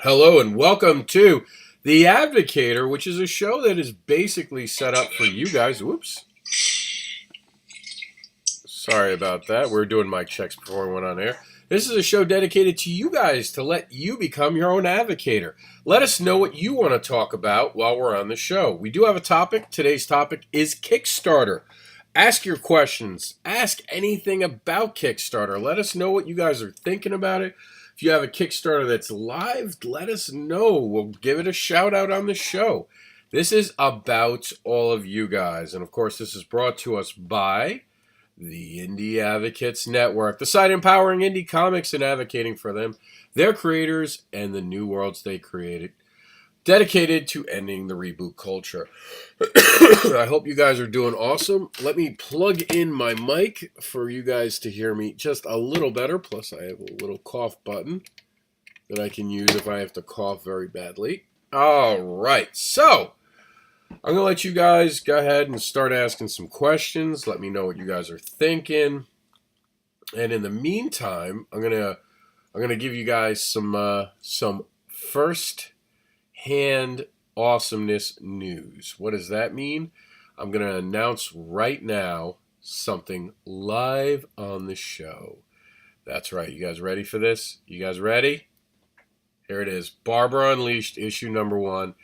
Hello and welcome to The Advocator, which is a show that is basically set up for you guys. Whoops. Sorry about that. We're doing mic checks before we went on air. This is a show dedicated to you guys to let you become your own advocator. Let us know what you want to talk about while we're on the show. We do have a topic. Today's topic is Kickstarter. Ask your questions. Ask anything about Kickstarter. Let us know what you guys are thinking about it. If you have a Kickstarter that's live, let us know. We'll give it a shout out on the show. This is about all of you guys. And of course, this is brought to us by the Indie Advocates Network, the site empowering indie comics and advocating for them, their creators, and the new worlds they created, dedicated to ending the reboot culture. I hope you guys are doing awesome. Let me plug in my mic for you guys to hear me just a little better. Plus, I have a little cough button that I can use if I have to cough very badly. All right, so I'm going to let you guys go ahead and start asking some questions. Let me know what you guys are thinking. And in the meantime, I'm going to give you guys some first-hand awesomeness news. What does that mean? I'm going to announce right now something live on the show. That's right. You guys ready for this? You guys ready? Here it is. Barbara Unleashed, issue number 1.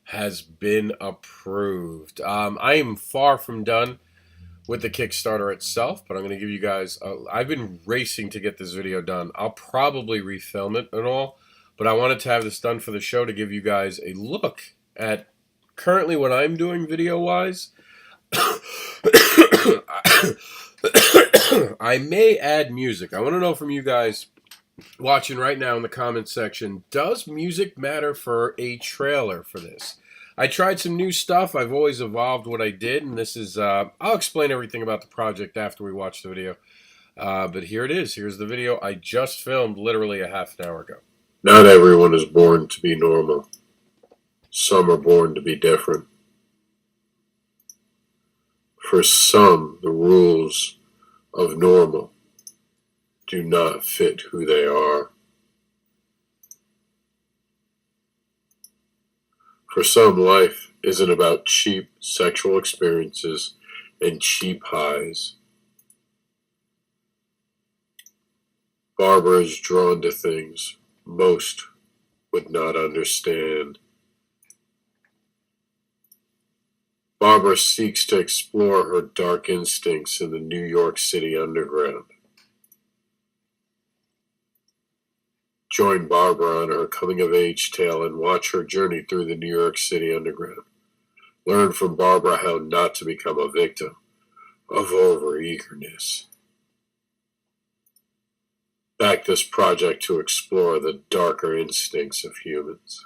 Has been approved. I am far from done with the Kickstarter itself, but I'm going to give you guys, I've been racing to get this video done. I'll probably refilm it and all, but I wanted to have this done for the show to give you guys a look at currently what I'm doing video-wise. I may add music. I want to know from you guys watching right now in the comments section, does music matter for a trailer for this? I tried some new stuff. I've always evolved what I did, and this is, I'll explain everything about the project after we watch the video. But here it is. Here's the video I just filmed literally a half an hour ago. Not everyone is born to be normal. Some are born to be different. For some, the rules of normal do not fit who they are. For some, life isn't about cheap sexual experiences and cheap highs. Barbara is drawn to things most would not understand. Barbara seeks to explore her dark instincts in the New York City underground. Join Barbara on her coming-of-age tale and watch her journey through the New York City underground. Learn from Barbara how not to become a victim of overeagerness. Back this project to explore the darker instincts of humans.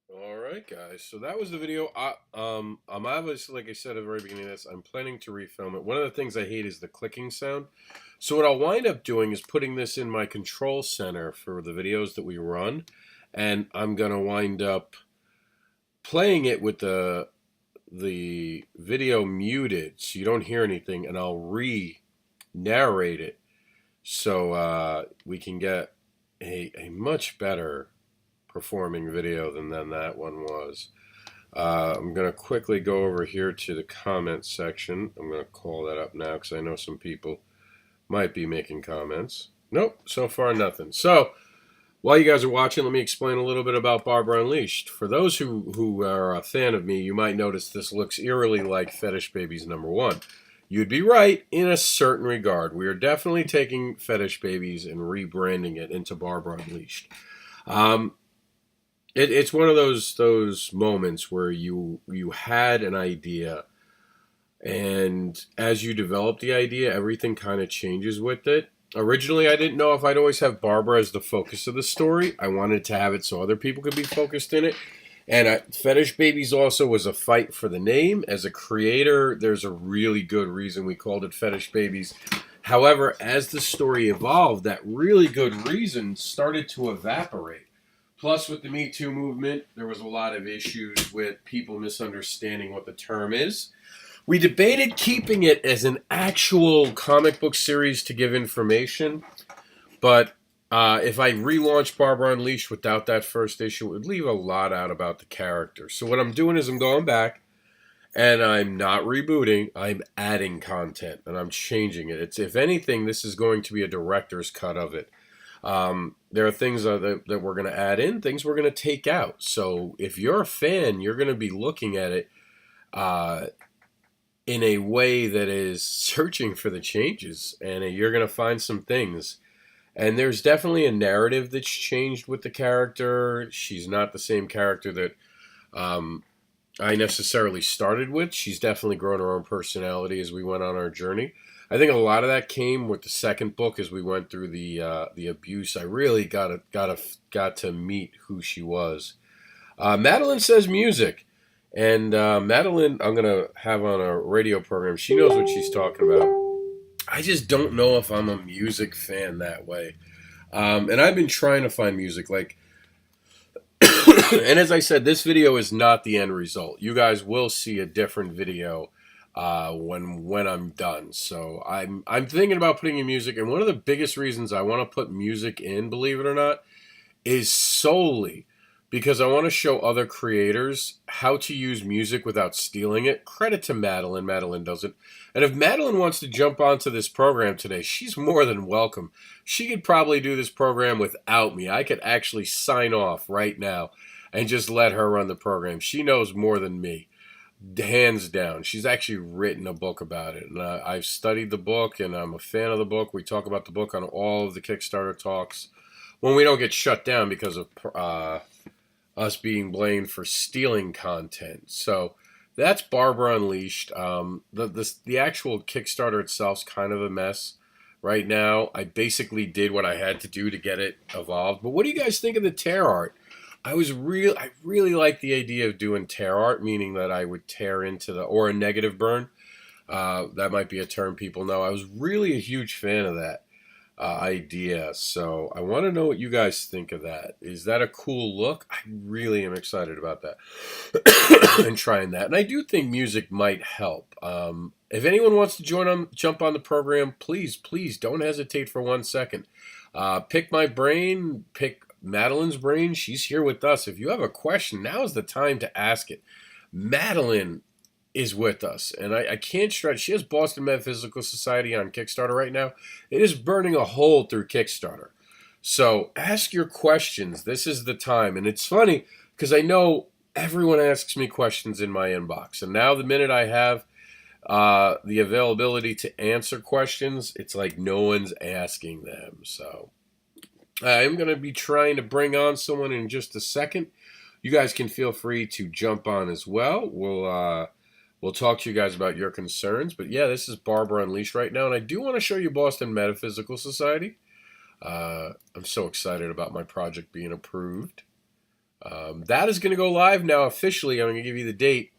Alright guys, so that was the video. I'm obviously, like I said at the very beginning of this, I'm planning to refilm it. One of the things I hate is the clicking sound. So what I'll wind up doing is putting this in my control center for the videos that we run. And I'm going to wind up playing it with the video muted so you don't hear anything. And I'll re-narrate it so we can get a much better performing video than that one was. I'm going to quickly go over here to the comments section. I'm going to call that up now because I know some people might be making comments. Nope, so far nothing. So, while you guys are watching, let me explain a little bit about Barbara Unleashed. For those who are a fan of me, you might notice this looks eerily like Fetish Babies number 1. You'd be right in a certain regard. We are definitely taking Fetish Babies and rebranding it into Barbara Unleashed. It's one of those moments where you had an idea, and as you develop the idea, everything kind of changes with it. Originally, I didn't know if I'd always have Barbara as the focus of the story. I wanted to have it so other people could be focused in it. And Fetish Babies also was a fight for the name. As a creator, there's a really good reason we called it Fetish Babies. However, as the story evolved, that really good reason started to evaporate. Plus, with the Me Too movement, there was a lot of issues with people misunderstanding what the term is. We debated keeping it as an actual comic book series to give information, But if I relaunch Barbara Unleashed without that first issue, it would leave a lot out about the character. So what I'm doing is I'm going back and I'm not rebooting. I'm adding content and I'm changing it. It's, if anything, this is going to be a director's cut of it. There are things that we're going to add in, things we're going to take out. So if you're a fan, you're going to be looking at it uh, in a way that is searching for the changes, and you're going to find some things. And there's definitely a narrative that's changed with the character. She's not the same character that um, I necessarily started with. She's definitely grown her own personality as we went on our journey. I think a lot of that came with the second book as we went through the abuse. I really got to meet who she was. Madeline says music, and Madeline, I'm gonna have on a radio program. She knows what she's talking about. I just don't know if I'm a music fan that way. And I've been trying to find music like, and as I said, this video is not the end result. You guys will see a different video when I'm done. So I'm thinking about putting in music, and one of the biggest reasons I want to put music in, believe it or not, is solely because I want to show other creators how to use music without stealing it. Credit to Madeline. Madeline does it. And if Madeline wants to jump onto this program today, she's more than welcome. She could probably do this program without me. I could actually sign off right now and just let her run the program. She knows more than me, hands down. She's actually written a book about it. And I've studied the book, and I'm a fan of the book. We talk about the book on all of the Kickstarter talks when we don't get shut down because of us being blamed for stealing content. So that's Barbara Unleashed. The actual Kickstarter itself's kind of a mess right now. I basically did what I had to do to get it evolved. But what do you guys think of the tear art? I really like the idea of doing tear art, meaning that I would tear into or a negative burn. That might be a term people know. I was really a huge fan of that idea. So I want to know what you guys think of that. Is that a cool look? I really am excited about that and trying that. And I do think music might help. If anyone wants to jump on the program, please don't hesitate for 1 second. Pick my brain, pick Madeline's brain. She's here with us. If you have a question, now is the time to ask it. Madeline is with us, and I can't stress. She has Boston Metaphysical Society on Kickstarter right now. It is burning a hole through Kickstarter. So ask your questions. This is the time. And it's funny because I know everyone asks me questions in my inbox. And now the minute I have the availability to answer questions, it's like no one's asking them. So I'm going to be trying to bring on someone in just a second. You guys can feel free to jump on as well. We'll talk to you guys about your concerns. But yeah, this is Barbara Unleashed right now. And I do want to show you Boston Metaphysical Society. I'm so excited about my project being approved. That is going to go live now officially. I'm going to give you the date,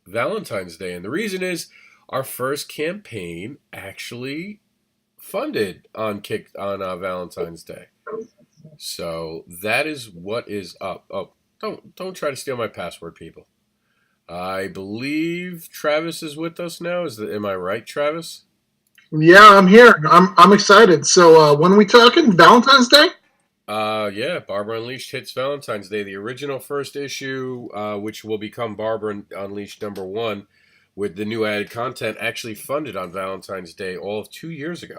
Valentine's Day. And the reason is our first campaign actually funded on Valentine's Day. So that is what is up. Oh, don't try to steal my password, people. I believe Travis is with us now. Am I right, Travis? Yeah, I'm here. I'm excited. So when are we talking? Valentine's Day? Yeah, Barbara Unleashed hits Valentine's Day. The original first issue, which will become Barbara Unleashed #1, with the new added content, actually funded on Valentine's Day all of 2 years ago.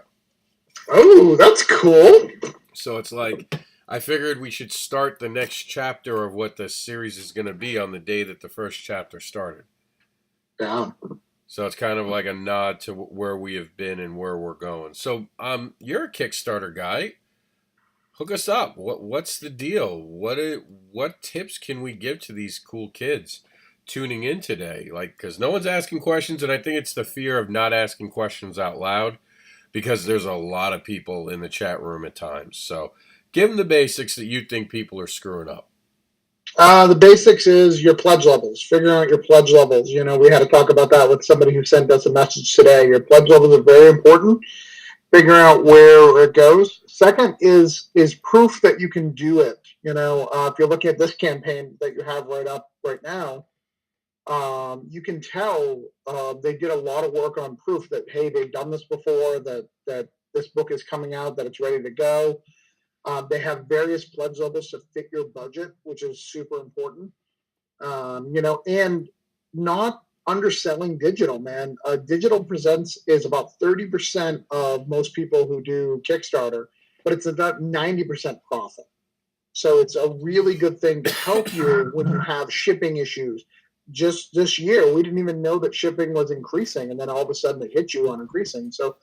Oh, that's cool. So it's like, I figured we should start the next chapter of what the series is going to be on the day that the first chapter started. Yeah. So it's kind of like a nod to where we have been and where we're going. So you're a Kickstarter guy. Hook us up. What's the deal? What tips can we give to these cool kids tuning in today? Like, because no one's asking questions, and I think it's the fear of not asking questions out loud, because there's a lot of people in the chat room at times. So give them the basics that you think people are screwing up. The basics is your pledge levels. Figuring out your pledge levels. You know, we had to talk about that with somebody who sent us a message today. Your pledge levels are very important. Figuring out where it goes. Second is proof that you can do it. You know, if you're looking at this campaign that you have right now, you can tell they did a lot of work on proof that, hey, they've done this before, that this book is coming out, that it's ready to go. They have various pledge levels to fit your budget, which is super important. And not underselling digital, man. Digital presents is about 30% of most people who do Kickstarter, but it's about 90% profit. So it's a really good thing to help you when you have shipping issues. Just this year, we didn't even know that shipping was increasing, and then all of a sudden it hit you on increasing. So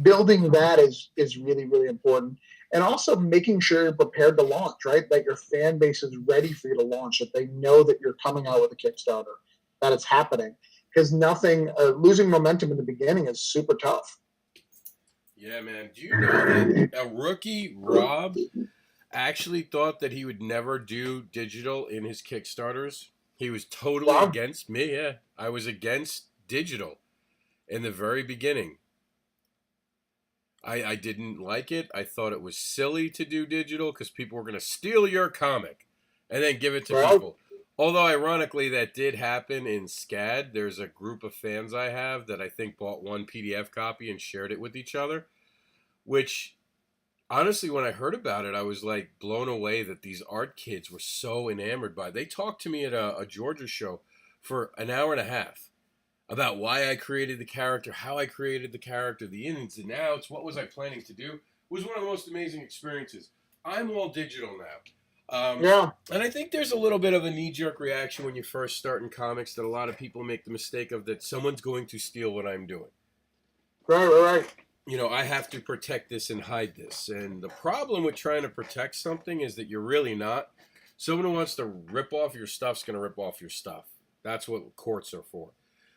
building that is really, really important. And also making sure you're prepared to launch, right? That your fan base is ready for you to launch, that they know that you're coming out with a Kickstarter, that it's happening. Because losing momentum in the beginning is super tough. Yeah, man. Do you know that a rookie, Rob, actually thought that he would never do digital in his Kickstarters? He was totally against me. Yeah, I was against digital in the very beginning. I didn't like it. I thought it was silly to do digital because people were going to steal your comic and then give it to people. Although, ironically, that did happen in SCAD. There's a group of fans I have that I think bought one PDF copy and shared it with each other, which, honestly, when I heard about it, I was like blown away that these art kids were so enamored by it. They talked to me at a Georgia show for an hour and a half about why I created the character, how I created the character, the ins and outs, what was I planning to do. It was one of the most amazing experiences. I'm all digital now. And I think there's a little bit of a knee-jerk reaction when you first start in comics that a lot of people make the mistake of, that someone's going to steal what I'm doing. Right. You know, I have to protect this and hide this. And the problem with trying to protect something is that you're really not. Someone who wants to rip off your stuff's going to rip off your stuff. That's what courts are for.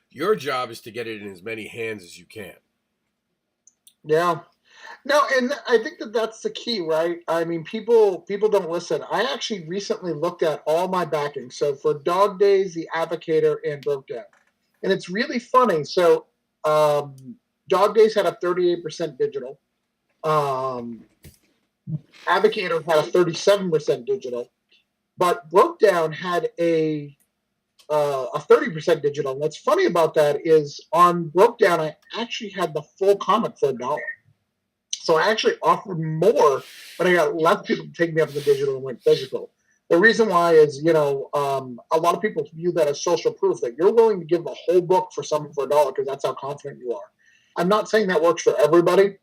Your job is to get it in as many hands as you can. Yeah. No, and I think that's the key, right? I mean, people don't listen. I actually recently looked at all my backing. So for Dog Days, The Advocator, and Broke Down. And it's really funny. So Dog Days had a 38% digital. Advocator had a 37% digital. But Broke Down had a 30% digital. And what's funny about that is on Broke Down, I actually had the full comic for $1. So I actually offered more, but I got less people to take me up to the digital and went physical. The reason why is, a lot of people view that as social proof, that you're willing to give the whole book for something for $1 because that's how confident you are. I'm not saying that works for everybody,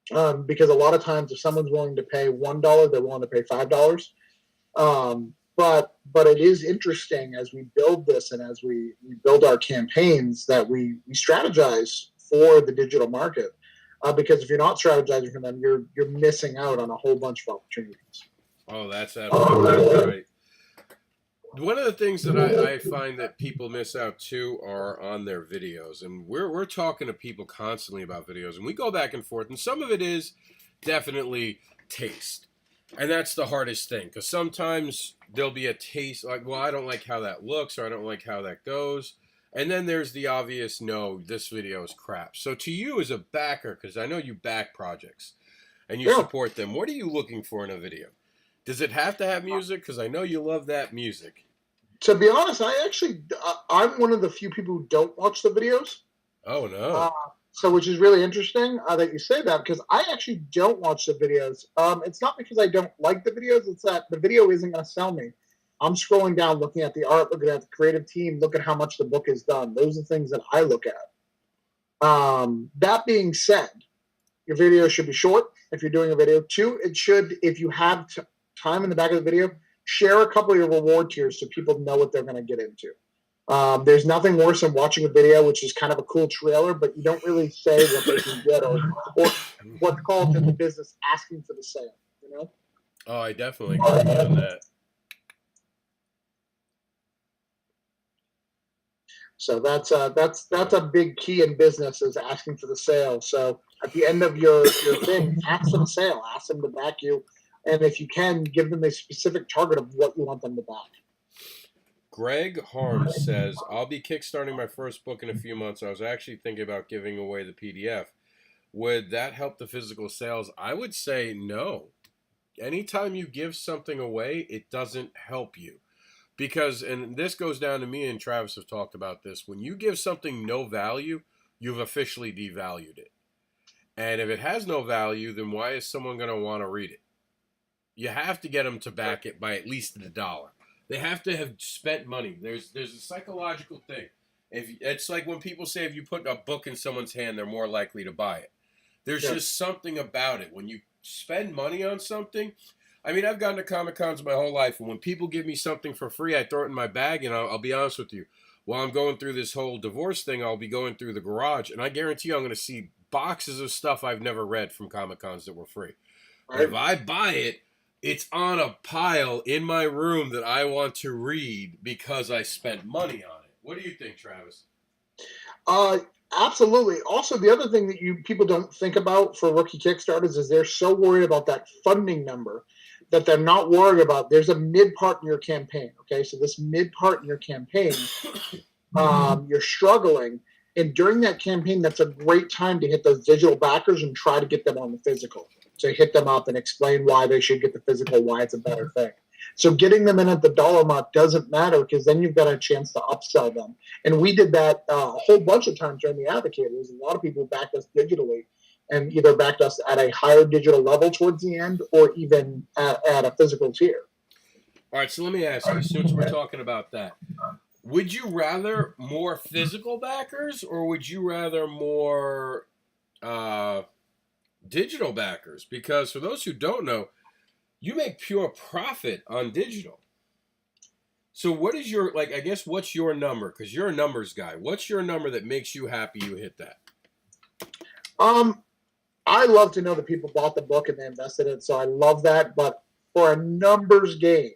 because a lot of times if someone's willing to pay $1, they're willing to pay $5. But it is interesting as we build this and as we build our campaigns that we strategize for the digital market. Because if you're not strategizing for them, you're missing out on a whole bunch of opportunities. Oh, that's absolutely right. One of the things that I find that people miss out too are on their videos, and we're talking to people constantly about videos, and we go back and forth, and some of it is definitely taste, and that's the hardest thing, because sometimes there'll be a taste like, well, I don't like how that looks, or I don't like how that goes. And then there's the obvious, no, this video is crap. So to you as a backer, because I know you back projects and you support them, what are you looking for in a video? Does it have to have music? Because I know you love that music. To be honest, I'm one of the few people who don't watch the videos. Oh, no. So which is really interesting that you say that, because I actually don't watch the videos. It's not because I don't like the videos. It's that the video isn't going to sell me. I'm scrolling down, looking at the art, looking at the creative team, look at how much the book is done. Those are things that I look at. That being said, your video should be short if you're doing a video. 2, it should, if you have time in the back of the video, share a couple of your reward tiers so people know what they're going to get into. There's nothing worse than watching a video, which is kind of a cool trailer, but you don't really say what they can get or what's called in the business asking for the sale, you know? Oh, I definitely agree on that. So that's a big key in business, is asking for the sale. So at the end of your thing, ask for the sale, ask them to back you, and if you can, give them a specific target of what you want them to back. Greg Harms says, I'll be kickstarting my first book in a few months. I was actually thinking about giving away the PDF. Would that help the physical sales? I would say no. Anytime you give something away, it doesn't help you. Because, and this goes down to me and Travis have talked about this, when you give something no value, you've officially devalued it. And if it has no value, then why is someone going to want to read it? You have to get them to back it by at least $1. They have to have spent money. There's a psychological thing. If it's like when people say if you put a book in someone's hand, they're more likely to buy it. There's just something about it. When you spend money on something, I mean, I've gone to Comic Cons my whole life, and when people give me something for free, I throw it in my bag, and I'll be honest with you. While I'm going through this whole divorce thing, I'll be going through the garage, and I guarantee you I'm going to see boxes of stuff I've never read from Comic Cons that were free. But if I buy it, it's on a pile in my room that I want to read because I spent money on it. What do you think, Travis? Absolutely. Also, the other thing that people don't think about for rookie Kickstarters is they're so worried about that funding number that they're not worried about. There's a mid part in your campaign. Okay, so this mid part in your campaign, you're struggling, and during that campaign, that's a great time to hit those digital backers and try to get them on the physical. So hit them up and explain why they should get the physical, why it's a better thing. So getting them in at the dollar mark doesn't matter because then you've got a chance to upsell them. And we did that a whole bunch of times during the Advocator. There's a lot of people who backed us digitally and either backed us at a higher digital level towards the end or even at a physical tier. All right, so let me ask you, since we're talking about that, would you rather more physical backers or would you rather more digital backers? Because for those who don't know, you make pure profit on digital. So what is your, I guess, what's your number? Because you're a numbers guy. What's your number that makes you happy you hit that? I love to know that people bought the book and they invested in it, so I love that. But for a numbers game,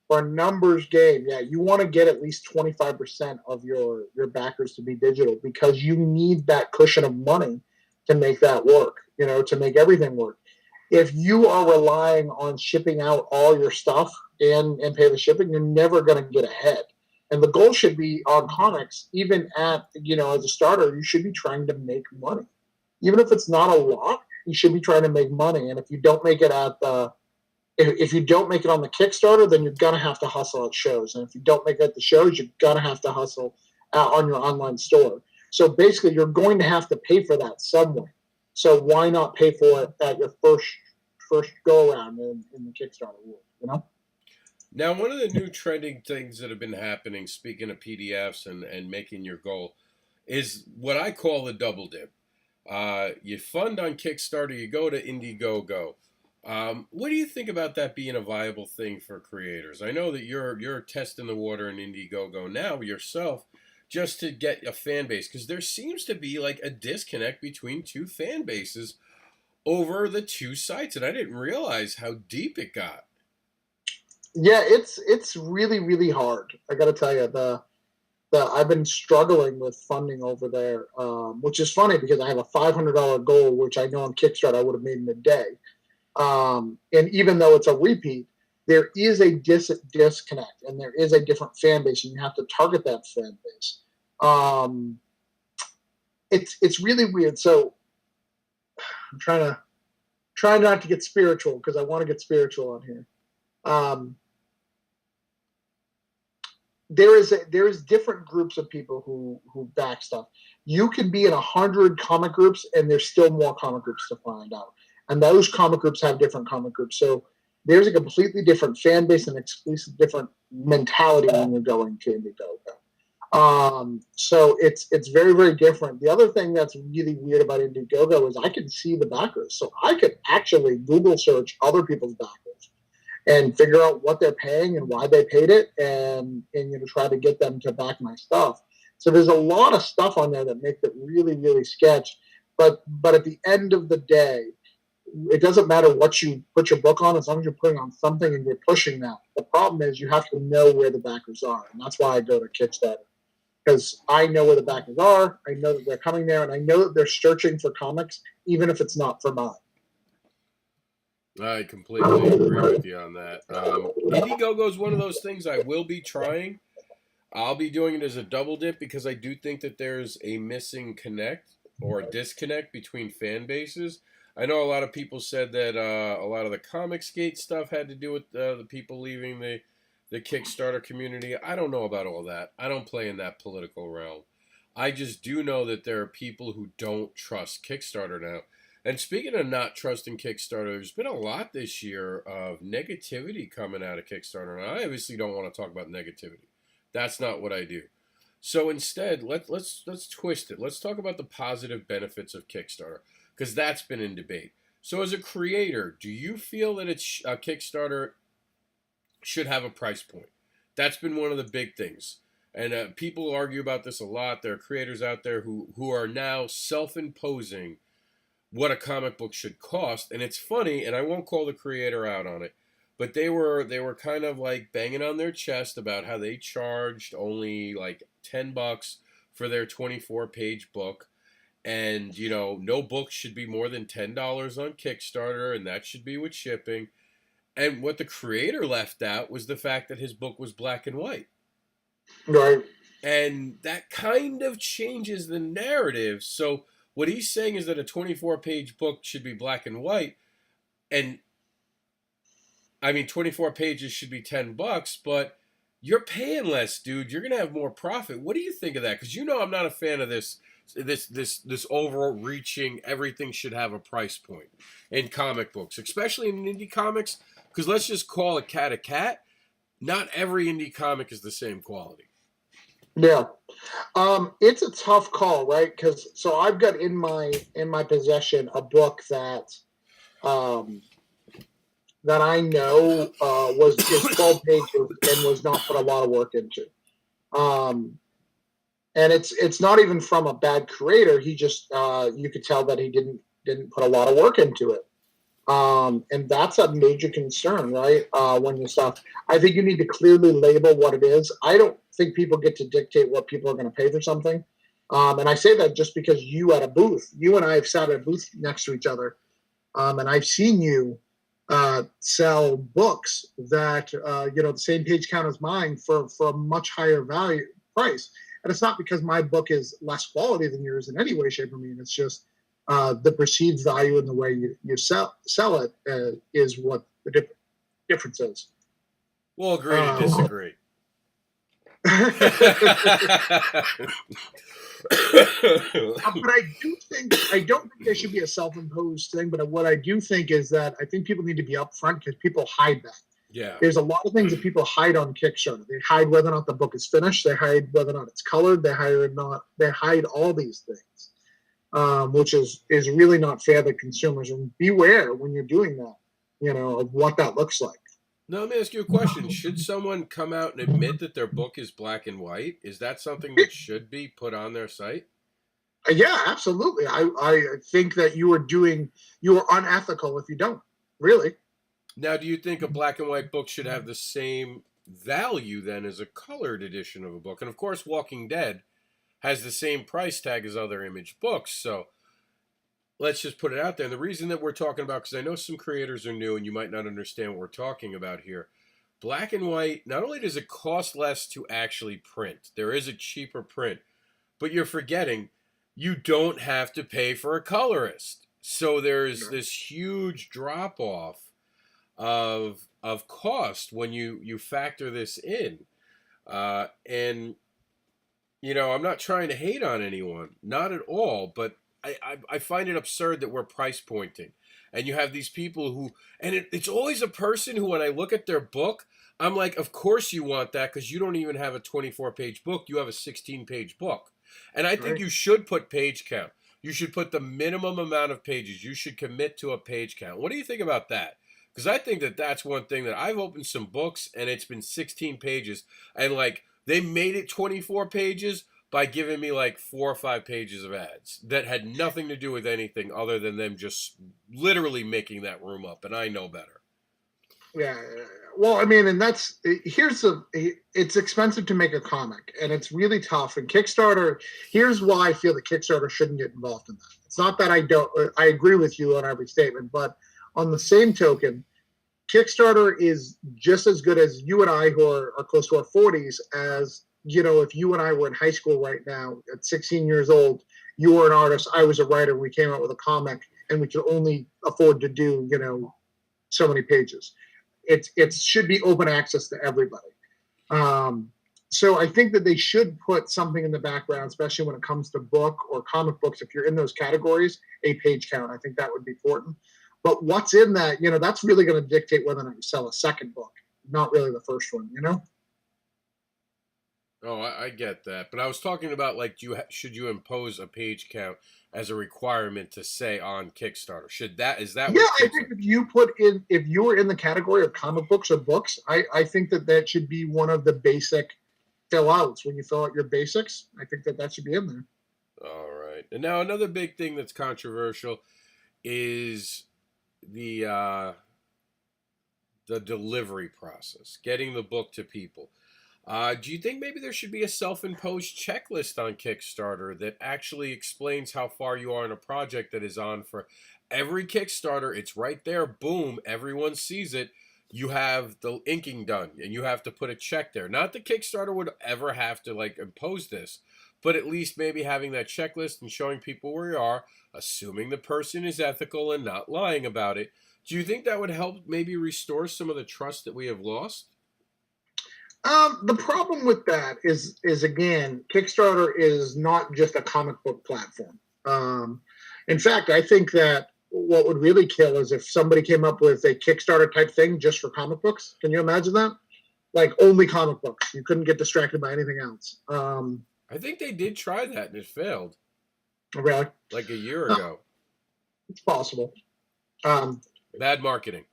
yeah, you want to get at least 25% of your backers to be digital because you need that cushion of money to make that work, to make everything work. If you are relying on shipping out all your stuff and pay the shipping, you're never going to get ahead. And the goal should be on comics, even at, as a starter, you should be trying to make money. Even if it's not a lot, you should be trying to make money. And if you don't make it if you don't make it on the Kickstarter, then you're going to have to hustle at shows. And if you don't make it at the shows, you're going to have to hustle on your online store. So basically, you're going to have to pay for that somewhere. So why not pay for it at your first go around in the Kickstarter world? Now, one of the new trending things that have been happening, speaking of PDFs and making your goal, is what I call the double dip. You fund on Kickstarter, you go to Indiegogo. What do you think about that being a viable thing for creators? I know that you're testing the water in Indiegogo now yourself, just to get a fan base, because there seems to be a disconnect between two fan bases over the two sites, and I didn't realize how deep it got. Yeah, it's really, really hard. I got to tell you, I've been struggling with funding over there, which is funny because I have a $500 goal, which I know on Kickstarter I would have made in a day. And even though it's a repeat, there is a disconnect, and there is a different fan base, and you have to target that fan base. It's really weird. So I'm try not to get spiritual because I want to get spiritual on here. There is different groups of people who back stuff. You can be in 100 comic groups, and there's still more comic groups to find out. And those comic groups have different comic groups. So there's a completely different fan base and exclusive different mentality when you're going to Indiegogo. So it's very, very different. The other thing that's really weird about Indiegogo is I can see the backers. So I could actually Google search other people's backers and figure out what they're paying and why they paid it and try to get them to back my stuff. So there's a lot of stuff on there that makes it really, really sketch. But at the end of the day, it doesn't matter what you put your book on as long as you're putting on something and you're pushing that. The problem is you have to know where the backers are, and that's why I go to Kickstarter, because I know where the backers are, I know that they're coming there, and I know that they're searching for comics, even if it's not for mine. I completely agree with you on that. Indiegogo is one of those things I will be trying. I'll be doing it as a double dip because I do think that there's a missing connect or a disconnect between fan bases. I know a lot of people said that a lot of the Comicsgate stuff had to do with the people leaving the Kickstarter community. I don't know about all that. I don't play in that political realm. I just do know that there are people who don't trust Kickstarter now. And speaking of not trusting Kickstarter, there's been a lot this year of negativity coming out of Kickstarter, and I obviously don't want to talk about negativity. That's not what I do. So instead, let's twist it. Let's talk about the positive benefits of Kickstarter because that's been in debate. So as a creator, do you feel that it's Kickstarter should have a price point? That's been one of the big things. And people argue about this a lot. There are creators out there who are now self-imposing what a comic book should cost. And it's funny, and I won't call the creator out on it, but they were kind of like banging on their chest about how they charged only like $10 for their 24-page book. And, no book should be more than $10 on Kickstarter, and that should be with shipping. And what the creator left out was the fact that his book was black and white. Right. And that kind of changes the narrative. So what he's saying is that a 24-page book should be black and white. And I mean, 24 pages should be $10, but you're paying less, dude. You're going to have more profit. What do you think of that? Because I'm not a fan of this overreaching, everything should have a price point in comic books, especially in indie comics. Because let's just call a cat a cat. Not every indie comic is the same quality. Yeah. It's a tough call, right? Because I've got in my possession a book that I know is 12 pages and was not put a lot of work into. And it's not even from a bad creator. He just you could tell that he didn't put a lot of work into it. And that's a major concern, right? When you stop, I think you need to clearly label what it is. I don't think people get to dictate what people are going to pay for something. And I say that just because you at a booth, you and I have sat at a booth next to each other, and I've seen you sell books that the same page count as mine for a much higher value price. And it's not because my book is less quality than yours in any way, shape, or mean. It's just the perceived value in the way you sell it is what the difference is. We'll agree to disagree. But I don't think there should be a self-imposed thing. But what I do think is that I think people need to be upfront because people hide that. Yeah. There's a lot of things that people hide on Kickstarter. They hide whether or not the book is finished. They hide whether or not it's colored. They hide all these things, which is really not fair to consumers. And beware when you're doing that, of what that looks like. Now, let me ask you a question. Should someone come out and admit that their book is black and white? Is that something that should be put on their site? Yeah, absolutely. I think that you are unethical if you don't, really. Now, do you think a black and white book should have the same value then as a colored edition of a book? And of course, Walking Dead has the same price tag as other Image books. So let's just put it out there. And the reason that we're talking about, because I know some creators are new and you might not understand what we're talking about here. Black and white, not only does it cost less to actually print, there is a cheaper print, but you're forgetting you don't have to pay for a colorist. So there's this huge drop off of cost when you factor this in. And I'm not trying to hate on anyone, not at all, but I find it absurd that we're price pointing. And you have these people who, and it's always a person who, when I look at their book, I'm like, of course you want that because you don't even have a 24-page book. You have a 16-page book. And I think you should put page count. You should put the minimum amount of pages. You should commit to a page count. What do you think about that? Because I think that that's one thing that I've opened some books and it's been 16 pages. And like they made it 24 pages by giving me like 4 or 5 pages of ads that had nothing to do with anything other than them just literally making that room up. And I know better. Yeah. Well, I mean, and it's expensive to make a comic and it's really tough. And Kickstarter, here's why I feel that Kickstarter shouldn't get involved in that. It's not that I agree with you on every statement, but on the same token, Kickstarter is just as good as you and I who are close to our 40s as, if you and I were in high school right now at 16 years old, you were an artist, I was a writer, we came out with a comic and we could only afford to do, so many pages. It should be open access to everybody. So I think that they should put something in the background, especially when it comes to book or comic books. If you're in those categories, a page count. I think that would be important. But what's in that, that's really going to dictate whether or not you sell a second book, not really the first one. Oh, I get that, but I was talking about like, should you impose a page count as a requirement to say on Kickstarter? Is that Yeah, what I think if you were in the category of comic books or books, I think that should be one of the basic fill outs when you fill out your basics. I think that should be in there. All right, and now another big thing that's controversial is the delivery process, getting the book to people. Do you think maybe there should be a self-imposed checklist on Kickstarter that actually explains how far you are in a project that is on for every Kickstarter? It's right there. Boom. Everyone sees it. You have the inking done and you have to put a check there. Not that Kickstarter would ever have to like impose this, but at least maybe having that checklist and showing people where you are, assuming the person is ethical and not lying about it. Do you think that would help maybe restore some of the trust that we have lost? The problem with that is again, Kickstarter is not just a comic book platform. In fact, I think that what would really kill is if somebody came up with a Kickstarter type thing just for comic books. Can you imagine that? Like only comic books. You couldn't get distracted by anything else. I think they did try that and it failed. Really? Like a year ago. It's possible. Bad marketing.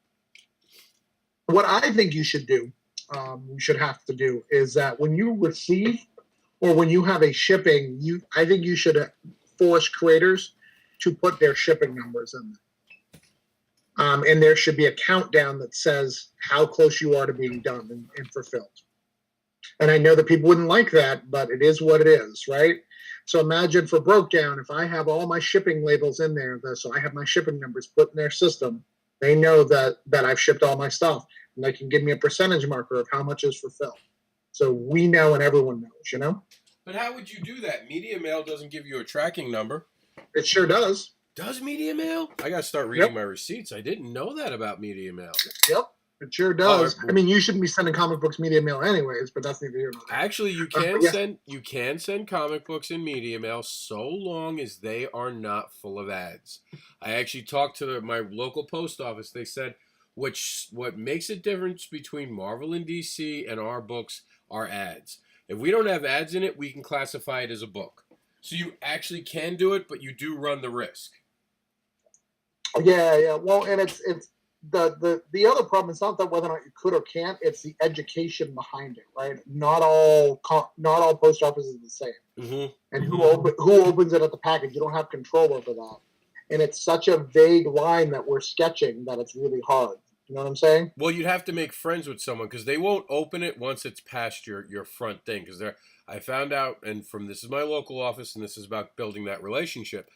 What I think you should do, you should have to do, is that when you receive or when you have a shipping, I think you should force creators to put their shipping numbers in there. And there should be a countdown that says how close you are to being done and fulfilled. And I know that people wouldn't like that, but it is what it is, right? So imagine for Brokedown, if I have all my shipping labels in there, so I have my shipping numbers put in their system, they know that I've shipped all my stuff, and they can give me a percentage marker of how much is fulfilled. So we know and everyone knows, But how would you do that? Media Mail doesn't give you a tracking number. It sure does. Does Media Mail? I got to start reading my receipts. I didn't know that about Media Mail. Yep. It sure does. I mean, you shouldn't be sending comic books Media Mail anyways, but that's neither here nor there. Actually, you can send comic books in Media Mail so long as they are not full of ads. I actually talked to my local post office. They said what makes a difference between Marvel and DC and our books are ads. If we don't have ads in it, we can classify it as a book. So you actually can do it, but you do run the risk. Yeah. Well, and it's the other problem is not that whether or not you could or can't, it's the education behind it, right? Not all post offices are the same. Mm-hmm. And who opens it at the package, you don't have control over that. And it's such a vague line that we're sketching that it's really hard. You know what I'm saying? Well, you'd have to make friends with someone because they won't open it once it's past your front thing. Because I found out, and this is my local office, and this is about building that relationship.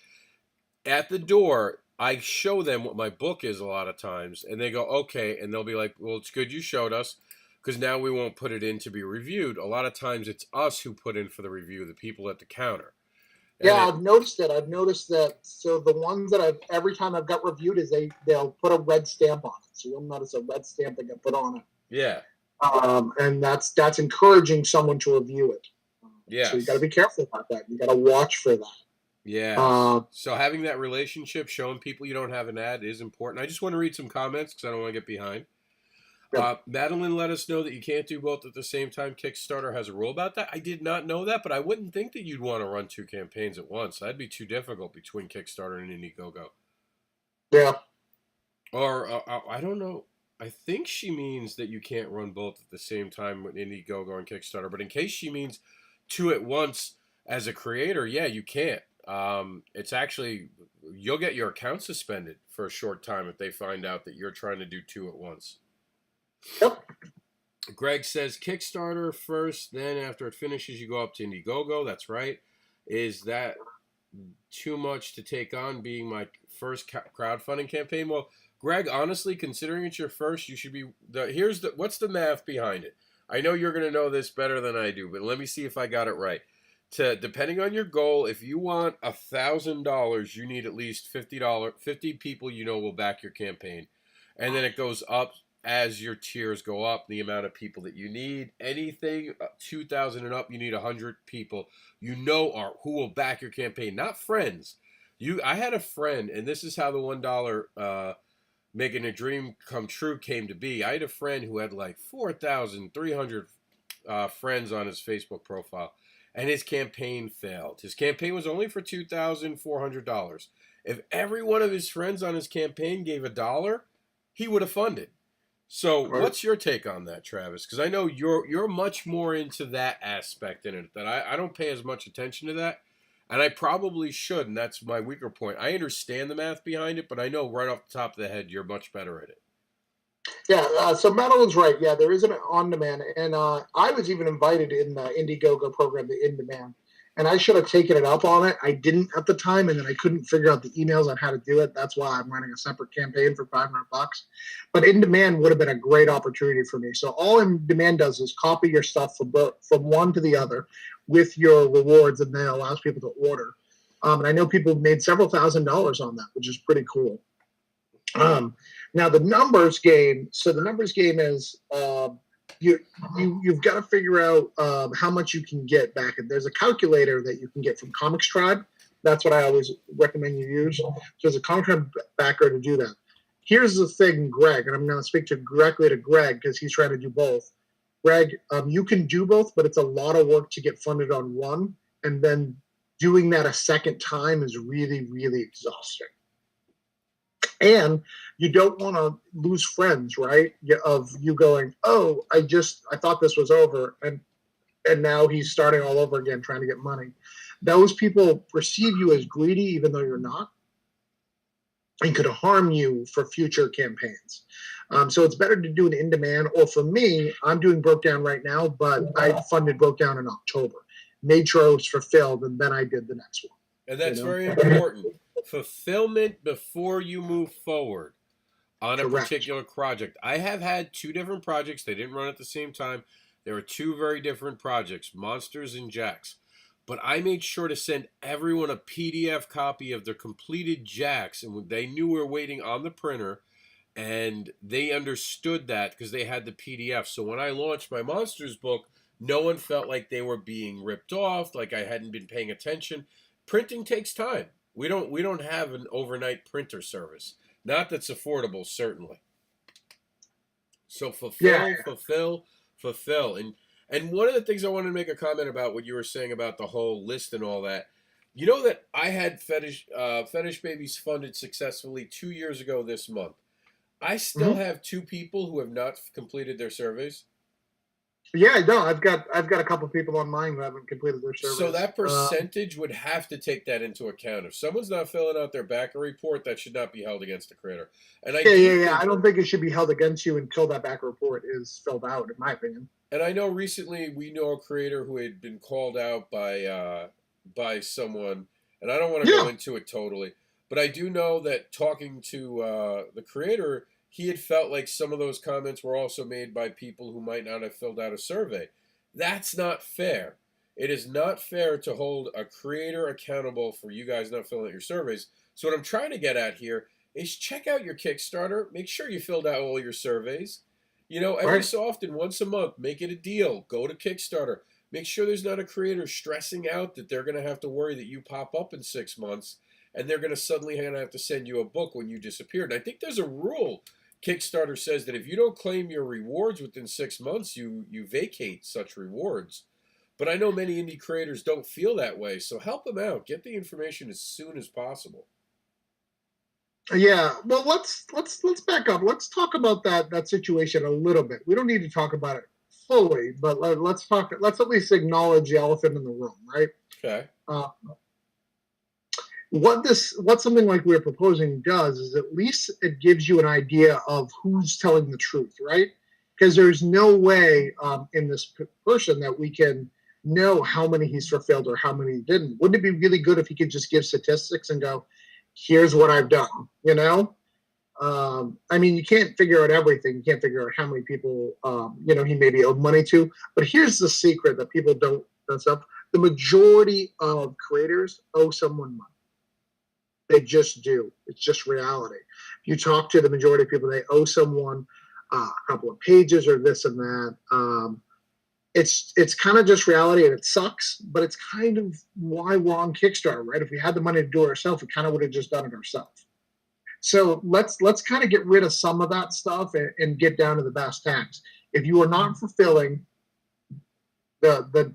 At the door, I show them what my book is a lot of times, and they go, okay, and they'll be like, well, it's good you showed us, because now we won't put it in to be reviewed. A lot of times it's us who put in for the review, the people at the counter. And I've noticed it. I've noticed that. So the ones that every time I've got reviewed is they'll put a red stamp on it. So you'll notice a red stamp that got put on it. Yeah. And that's encouraging someone to review it. Yeah. So you got to be careful about that. You got to watch for that. Yeah. So having that relationship, showing people you don't have an ad is important. I just want to read some comments because I don't want to get behind. Madeline let us know that you can't do both at the same time. Kickstarter has a rule about that. I did not know that, but I wouldn't think that you'd want to run two campaigns at once. That'd be too difficult between Kickstarter and Indiegogo. Yeah. Or I don't know. I think she means that you can't run both at the same time with Indiegogo and Kickstarter. But in case she means two at once as a creator, yeah, you can't. It's actually, you'll get your account suspended for a short time if they find out that you're trying to do two at once. Yep. Greg says Kickstarter first, then after it finishes, you go up to Indiegogo. That's right. Is that too much to take on being my first crowdfunding campaign? Well, Greg, honestly, considering it's your first, you should be what's the math behind it? I know you're going to know this better than I do, but let me see if I got it right. Depending on your goal, if you want $1,000, you need at least $50 people will back your campaign. And then it goes up as your tiers go up, the amount of people that you need. Anything 2,000 and up, you need 100 people are who will back your campaign, not friends. I had a friend, and this is how the $1 making a dream come true came to be. I had a friend who had like 4,300 friends on his Facebook profile, and his campaign failed. His campaign was only for $2,400. If every one of his friends on his campaign gave $1, he would have funded. So, what's your take on that, Travis? Because I know you're much more into that aspect in it. That I don't pay as much attention to that, and I probably should. And that's my weaker point. I understand the math behind it, but I know right off the top of the head, you're much better at it. Yeah, so Madeline's right. Yeah, there is an on-demand, and I was even invited in the Indiegogo program, the in-demand, and I should have taken it up on it. I didn't at the time, and then I couldn't figure out the emails on how to do it. That's why I'm running a separate campaign for $500. But in-demand would have been a great opportunity for me. So all in-demand does is copy your stuff from one to the other with your rewards, and then allows people to order. And I know people made several $1,000s on that, which is pretty cool. Now the numbers game. So the numbers game is you've got to figure out how much you can get back. And there's a calculator that you can get from Comics Tribe. That's what I always recommend you use. So there's a Comics Tribe backer to do that. Here's the thing, Greg, and I'm going to speak directly to Greg because he's trying to do both. Greg, you can do both, but it's a lot of work to get funded on one, and then doing that a second time is really, really exhausting. And you don't want to lose friends, right? Of you going, oh, I thought this was over, and now he's starting all over again trying to get money. Those people perceive you as greedy, even though you're not, and could harm you for future campaigns. So it's better to do an in-demand, or for me, I'm doing Broke Down right now, but I funded Broke Down in October. Made sure it was fulfilled, and then I did the next one. And that's very important. Fulfillment before you move forward on a particular project. I have had 2 different projects. They didn't run at the same time. There were 2 very different projects, Monsters and Jacks. But I made sure to send everyone a PDF copy of the completed Jacks, and they knew we were waiting on the printer, and they understood that because they had the PDF. So when I launched my Monsters book, no one felt like they were being ripped off, like I hadn't been paying attention. Printing takes time. We don't have an overnight printer service. Not that's affordable, certainly. So fulfill. And one of the things I wanted to make a comment about what you were saying about the whole list and all that. You know that I had Fetish Babies funded successfully 2 years ago this month. I still have 2 people who have not completed their surveys. Yeah, no, I've got a couple of people on mine who haven't completed their surveys. So that percentage would have to take that into account. If someone's not filling out their backer report, that should not be held against the creator. And I don't think it should be held against you until that backer report is filled out, in my opinion. And I know recently we know a creator who had been called out by someone, and I don't want to go into it totally, but I do know that talking to the creator, he had felt like some of those comments were also made by people who might not have filled out a survey. That's not fair. It is not fair to hold a creator accountable for you guys not filling out your surveys. So what I'm trying to get at here is check out your Kickstarter. Make sure you filled out all your surveys. You know, every so often, once a month, make it a deal. Go to Kickstarter. Make sure there's not a creator stressing out that they're going to have to worry that you pop up in 6 months and they're going to suddenly have to send you a book when you disappeared. And I think there's a rule. Kickstarter says that if you don't claim your rewards within 6 months, you vacate such rewards. But I know many indie creators don't feel that way, so help them out. Get the information as soon as possible. Yeah, well, let's back up. Let's talk about that situation a little bit. We don't need to talk about it fully, but let's talk. Let's at least acknowledge the elephant in the room, right? Okay. What something like we're proposing does is at least it gives you an idea of who's telling the truth, right? Because there's no way in this person that we can know how many he's fulfilled or how many he didn't. Wouldn't it be really good if he could just give statistics and go, here's what I've done, you know? I mean, you can't figure out everything. You can't figure out how many people, he maybe owed money to. But here's the secret that people don't stuff. The majority of creators owe someone money. They just do. It's just reality. You talk to the majority of people, they owe someone a couple of pages or this and that. It's kind of just reality, and it sucks, but it's kind of why we're on Kickstarter, right? If we had the money to do it ourselves, we kind of would have just done it ourselves. So let's kind of get rid of some of that stuff and get down to the brass tacks. If you are not fulfilling the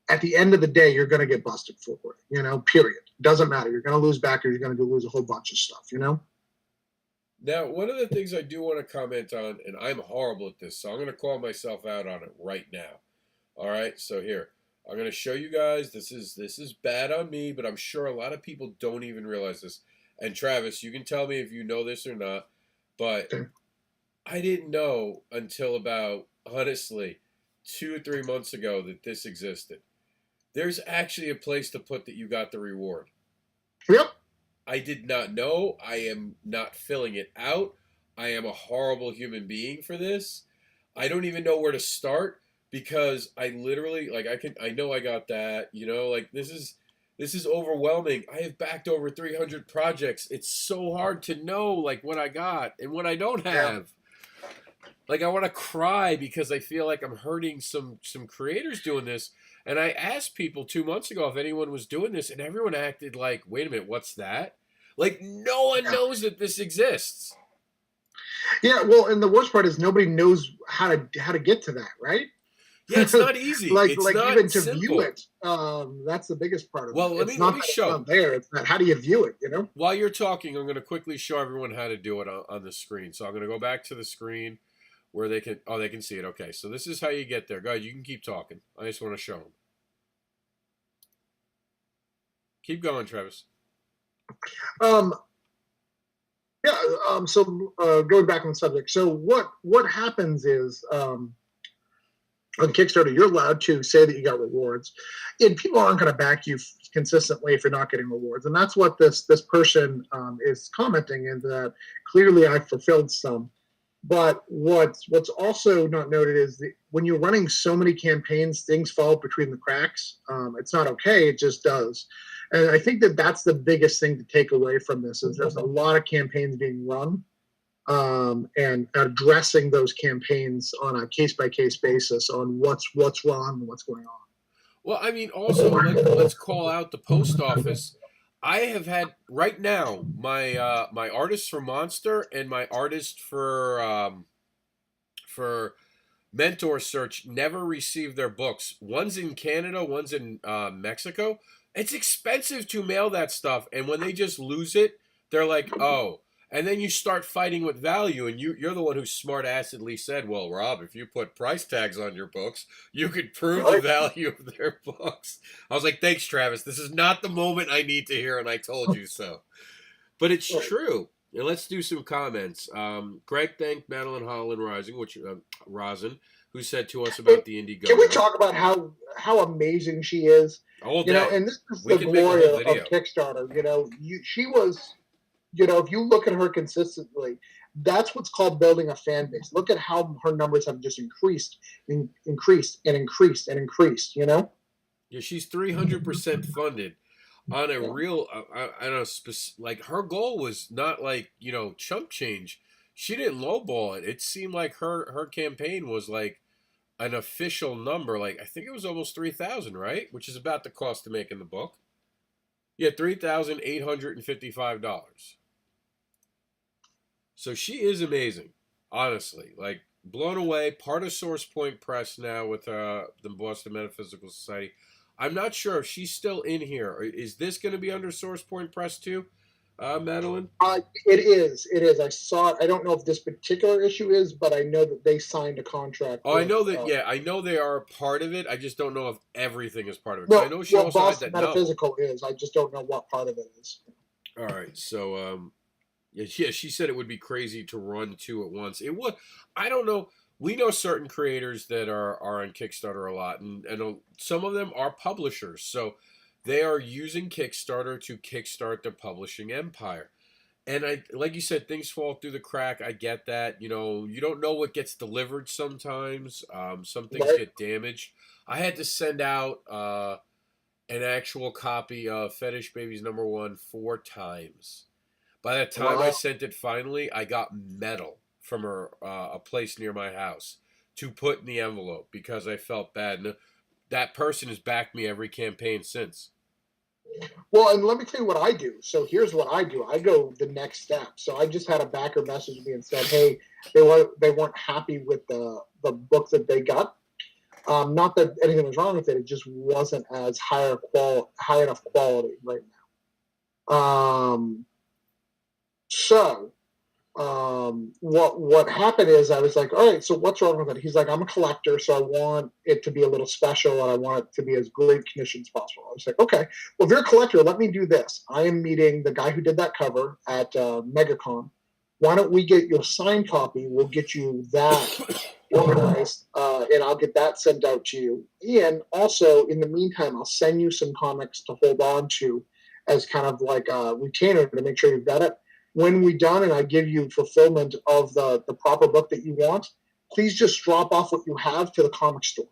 at the end of the day, you're going to get busted for it, period. Doesn't matter. You're going to lose back, or you're going to lose a whole bunch of stuff, Now, one of the things I do want to comment on, and I'm horrible at this, so I'm going to call myself out on it right now. All right, so here, I'm going to show you guys, this is bad on me, but I'm sure a lot of people don't even realize this. And Travis, you can tell me if you know this or not, but I didn't know until about, honestly, 2 or 3 months ago that this existed. There's actually a place to put that you got the reward. Yep. I did not know. I am not filling it out. I am a horrible human being for this. I don't even know where to start because I literally, I know I got that, this is overwhelming. I have backed over 300 projects. It's so hard to know, what I got and what I don't have. I want to cry because I feel like I'm hurting some creators doing this. And I asked people 2 months ago if anyone was doing this, and everyone acted like, wait a minute, what's that? No one knows that this exists. Yeah, well, and the worst part is nobody knows how to get to that, right? Yeah, it's not easy. It's not even to simple. View it. That's the biggest part of it. Well, let me show. It's not there. It's not how do you view it, While you're talking, I'm going to quickly show everyone how to do it on the screen. So I'm going to go back to the screen where they can see it. Okay, so this is how you get there. Guys, you can keep talking. I just want to show them. Keep going, Travis. So going back on the subject. So what happens is on Kickstarter, you're allowed to say that you got rewards, and people aren't going to back you consistently if you're not getting rewards. And that's what this person is commenting, in that clearly I fulfilled some. But what's also not noted is that when you're running so many campaigns, things fall between the cracks. It's not okay. It just does. And I think that's the biggest thing to take away from this is there's a lot of campaigns being run, and addressing those campaigns on a case-by-case basis on what's wrong and what's going on. Well, I mean, also, let's call out the post office. I have had, right now, my my artist for Monster and my artist for Mentor Search never received their books. One's in Canada, one's in Mexico. It's expensive to mail that stuff, and when they just lose it, they're like, oh. And then you start fighting with value, and you're the one who smart-assedly said, well, Rob, if you put price tags on your books, you could prove the value of their books. I was like, thanks, Travis. This is not the moment I need to hear, and I told you so. But it's true. And let's do some comments. Greg thanked Madeline Holland Rosin, who said to us about the Indiegogo. Can we talk about how amazing she is? All day. And this is the glory of Kickstarter. She was, if you look at her consistently, that's what's called building a fan base. Look at how her numbers have just increased. Yeah, she's 300% funded on a real, I don't know, her goal was not chump change. She didn't lowball it. It seemed like her campaign was an official number. I think it was almost 3,000, right? Which is about the cost of making the book. Yeah, $3,855. So she is amazing, honestly. Blown away. Part of Source Point Press now with the Boston Metaphysical Society. I'm not sure if she's still in here. Is this going to be under Source Point Press too, Madeline? It is. I saw it. I don't know if this particular issue is, but I know that they signed a contract. Oh, I know that. Yeah, I know they are a part of it. I just don't know if everything is part of it. No, I know she also Boston had that Metaphysical is. I just don't know what part of it is. All right, so yeah, she said it would be crazy to run two at once. It would. I don't know. We know certain creators that are on Kickstarter a lot, and some of them are publishers. So they are using Kickstarter to kickstart their publishing empire. And like you said, things fall through the crack. I get that. You don't know what gets delivered sometimes. Some things get damaged. I had to send out an actual copy of Fetish Babies #1 4 times. By the time I sent it finally, I got metal from a place near my house to put in the envelope because I felt bad. And that person has backed me every campaign since. Well, and let me tell you what I do. So here's what I do. I go the next step. So I just had a backer message me and said, "Hey, they weren't happy with the book that they got. Not that anything was wrong with it. It just wasn't as high enough quality right now." So what happened is I was like, all right, so what's wrong with it? He's like, I'm a collector, so I want it to be a little special and I want it to be as great condition as possible. I was like, okay, well, if you're a collector, let me do this. I am meeting the guy who did that cover at MegaCon. Why don't we get your signed copy? We'll get you that organized, and I'll get that sent out to you. And also, in the meantime, I'll send you some comics to hold on to as kind of like a retainer to make sure you've got it. When we're done and I give you fulfillment of the proper book that you want, please just drop off what you have to the comic store.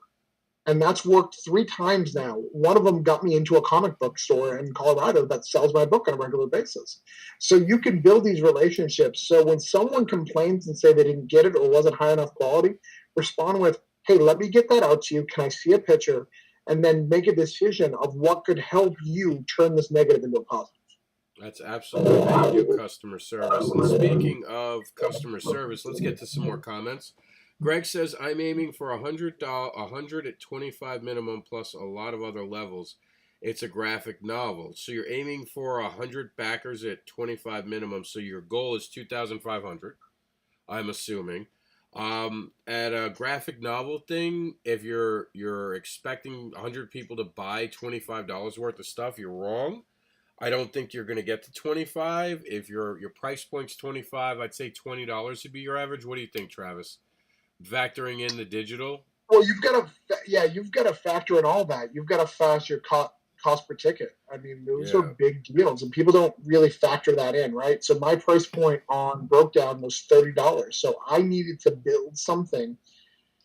And that's worked 3 times now. One of them got me into a comic book store in Colorado that sells my book on a regular basis. So you can build these relationships. So when someone complains and say they didn't get it or wasn't high enough quality, respond with, hey, let me get that out to you. Can I see a picture? And then make a decision of what could help you turn this negative into a positive. That's absolutely good customer service. And speaking of customer service, let's get to some more comments. Greg says, I'm aiming for $100 at 25 minimum plus a lot of other levels. It's a graphic novel. So you're aiming for 100 backers at 25 minimum. So your goal is 2,500, I'm assuming. At a graphic novel thing, if you're expecting 100 people to buy $25 worth of stuff, you're wrong. I don't think you're going to get to 25. If your price point's 25, I'd say $20 would be your average. What do you think, Travis? Factoring in the digital? Well, you've got to factor in all that. You've got to factor your cost per ticket. I mean, those are big deals, and people don't really factor that in, right? So my price point on Broke Down was $30. So I needed to build something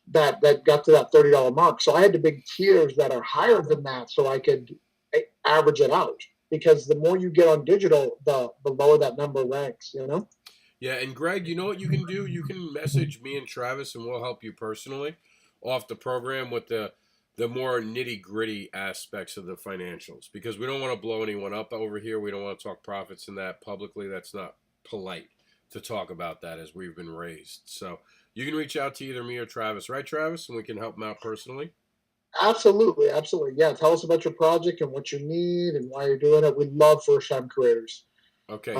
that got to that $30 mark. So I had the big tiers that are higher than that, so I could average it out. Because the more you get on digital, the lower that number ranks, you know? Yeah, and Greg, you know what you can do? You can message me and Travis, and we'll help you personally off the program with the more nitty-gritty aspects of the financials. Because we don't want to blow anyone up over here. We don't want to talk profits in that publicly. That's not polite to talk about that as we've been raised. So you can reach out to either me or Travis. Right, Travis? And we can help them out personally. Absolutely. Yeah, tell us about your project and what you need and why you're doing it. We love first-time creators. Okay.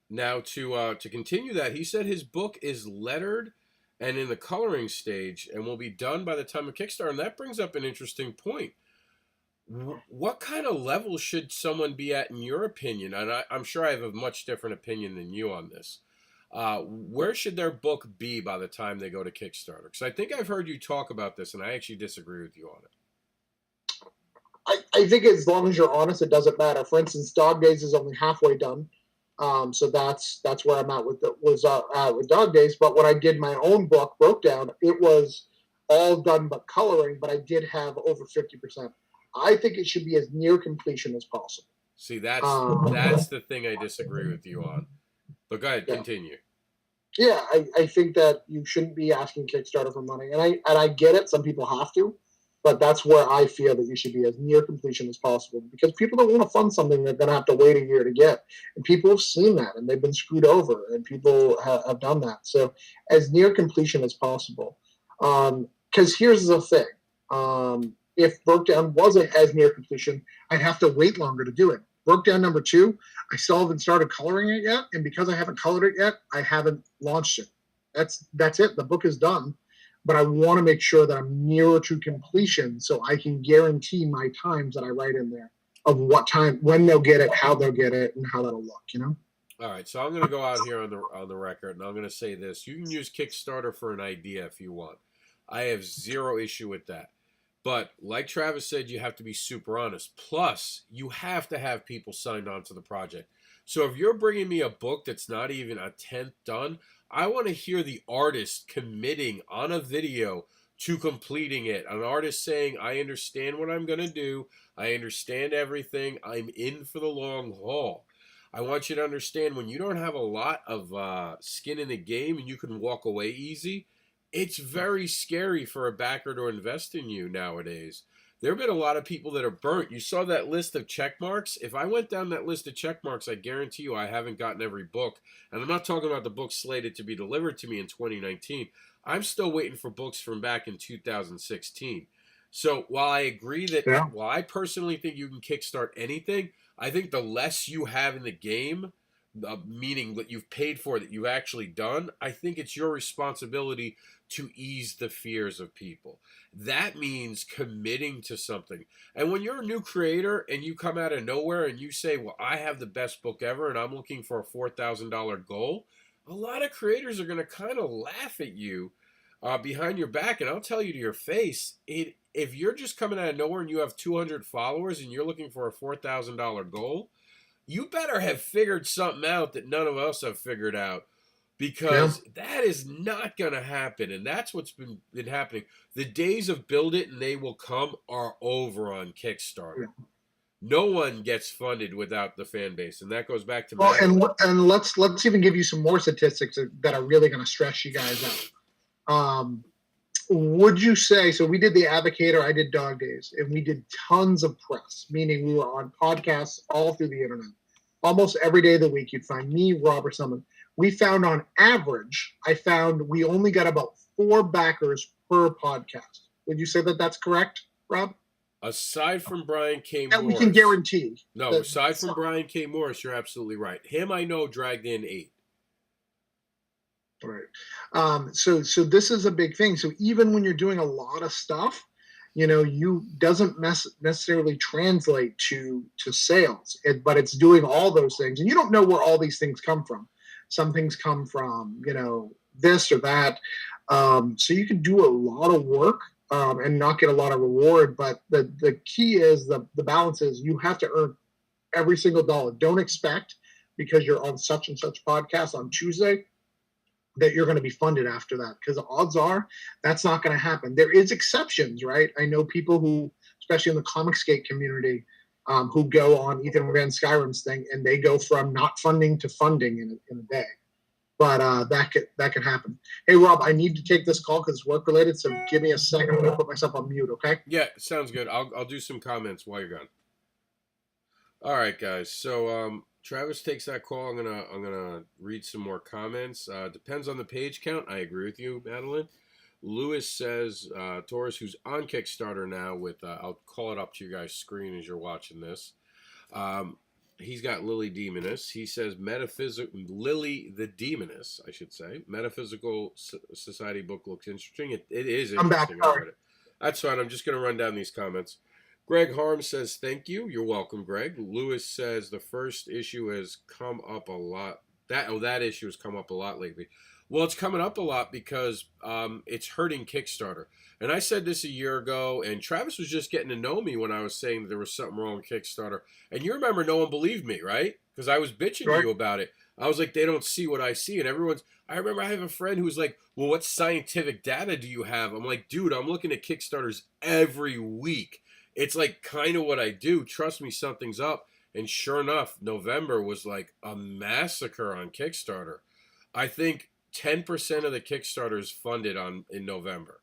Now to continue that, he said his book is lettered and in the coloring stage and will be done by the time of Kickstarter. And that brings up an interesting point. What kind of level should someone be at in your opinion? And I'm sure I have a much different opinion than you on this. Where should their book be by the time they go to Kickstarter? Because I think I've heard you talk about this, and I actually disagree with you on it. I think as long as you're honest, it doesn't matter. For instance, Dog Days is only halfway done, so that's where I'm at with with Dog Days. But when I did my own book, Broke Down, it was all done but coloring, but I did have over 50%. I think it should be as near completion as possible. See, that's the thing I disagree with you on. But go ahead, continue. Yeah, I think that you shouldn't be asking Kickstarter for money, and I get it. Some people have to, but that's where I feel that you should be as near completion as possible because people don't want to fund something they're going to have to wait a year to get, and people have seen that and they've been screwed over, and people have done that. So as near completion as possible, because here's the thing: if Broke Down wasn't as near completion, I'd have to wait longer to do it. Broke Down number 2, I still haven't started coloring it yet, and because I haven't colored it yet, I haven't launched it. That's it. The book is done, but I want to make sure that I'm nearer to completion so I can guarantee my times that I write in there of what time, when they'll get it, how they'll get it, and how that'll look, you know? All right, so I'm going to go out here on the record, and I'm going to say this. You can use Kickstarter for an idea if you want. I have zero issue with that. But like Travis said, you have to be super honest. Plus, you have to have people signed on to the project. So if you're bringing me a book that's not even a 10th done, I want to hear the artist committing on a video to completing it. An artist saying, I understand what I'm going to do. I understand everything. I'm in for the long haul. I want you to understand when you don't have a lot of skin in the game and you can walk away easy, it's very scary for a backer to invest in you nowadays. There have been a lot of people that are burnt. You saw that list of check marks. If I went down that list of check marks, I guarantee you I haven't gotten every book. And I'm not talking about the books slated to be delivered to me in 2019. I'm still waiting for books from back in 2016. So while I agree that, Yeah. while I personally think you can kickstart anything, I think the less you have in the game, meaning that you've paid for, that you've actually done, I think it's your responsibility to ease the fears of people. That means committing to something. And when you're a new creator and you come out of nowhere and you say, well, I have the best book ever and I'm looking for a $4,000 goal, a lot of creators are going to kind of laugh at you behind your back. And I'll tell you to your face, if you're just coming out of nowhere and you have 200 followers and you're looking for a $4,000 goal, you better have figured something out that none of us have figured out, because that is not going to happen. And that's what's been happening. The days of build it and they will come are over on Kickstarter. Yeah. No one gets funded without the fan base, and that goes back to and let's even give you some more statistics that are really going to stress you guys out. Would you say, so we did the Advocator, I did Dog Days, and we did tons of press, meaning we were on podcasts all through the internet. Almost every day of the week, you'd find me, Rob, or someone. We found on average, we only got about 4 backers per podcast. Would you say that that's correct, Rob? Aside from Brian K. That Morris. we can guarantee. No, aside from Brian K. Morris, you're absolutely right. Him, I know, dragged in 8. Right. So this is a big thing. So even when you're doing a lot of stuff, you doesn't necessarily translate to sales, but it's doing all those things. And you don't know where all these things come from. Some things come from, this or that. So you can do a lot of work and not get a lot of reward. But the key is the balance is you have to earn every single dollar. Don't expect, because you're on such and such podcast on Tuesday, that you're going to be funded after that, because the odds are that's not going to happen. There is exceptions, right? I know people who, especially in the Comicsgate community, who go on Ethan Van Skyrim's thing, and they go from not funding to funding in a day. But that could happen. Hey, Rob, I need to take this call because it's work related, so give me a second. I'm going to put myself on mute, okay? Yeah, sounds good. I'll do some comments while you're gone. All right, guys. So Travis takes that call. I'm gonna read some more comments. Depends on the page count. I agree with you, Madeline. Lewis says, Taurus, who's on Kickstarter now with, I'll call it up to you guys' screen as you're watching this. He's got Lily Demoness. He says, Lily the Demoness, I should say. Metaphysical Society book looks interesting. It is interesting. I'm back. I read it. That's fine. I'm just going to run down these comments. Greg Harm says, thank you. You're welcome, Greg. Lewis says, the first issue has come up a lot. That issue has come up a lot lately. Well, it's coming up a lot because it's hurting Kickstarter. And I said this a year ago, and Travis was just getting to know me when I was saying that there was something wrong with Kickstarter. And you remember no one believed me, right? Because I was bitching to you about it. I was like, they don't see what I see. And I remember I have a friend who was like, well, what scientific data do you have? I'm like, dude, I'm looking at Kickstarters every week. It's like kind of what I do. Trust me, something's up. And sure enough, November was like a massacre on Kickstarter. I think 10% of the Kickstarters funded in November,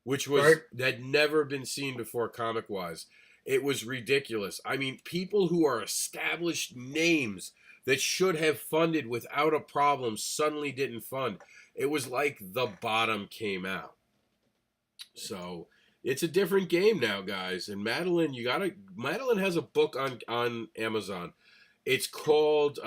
which was had never been seen before comic-wise. It was ridiculous. I mean, people who are established names that should have funded without a problem suddenly didn't fund. It was like the bottom came out. So it's a different game now, guys. And Madeline, Madeline has a book on Amazon. It's called,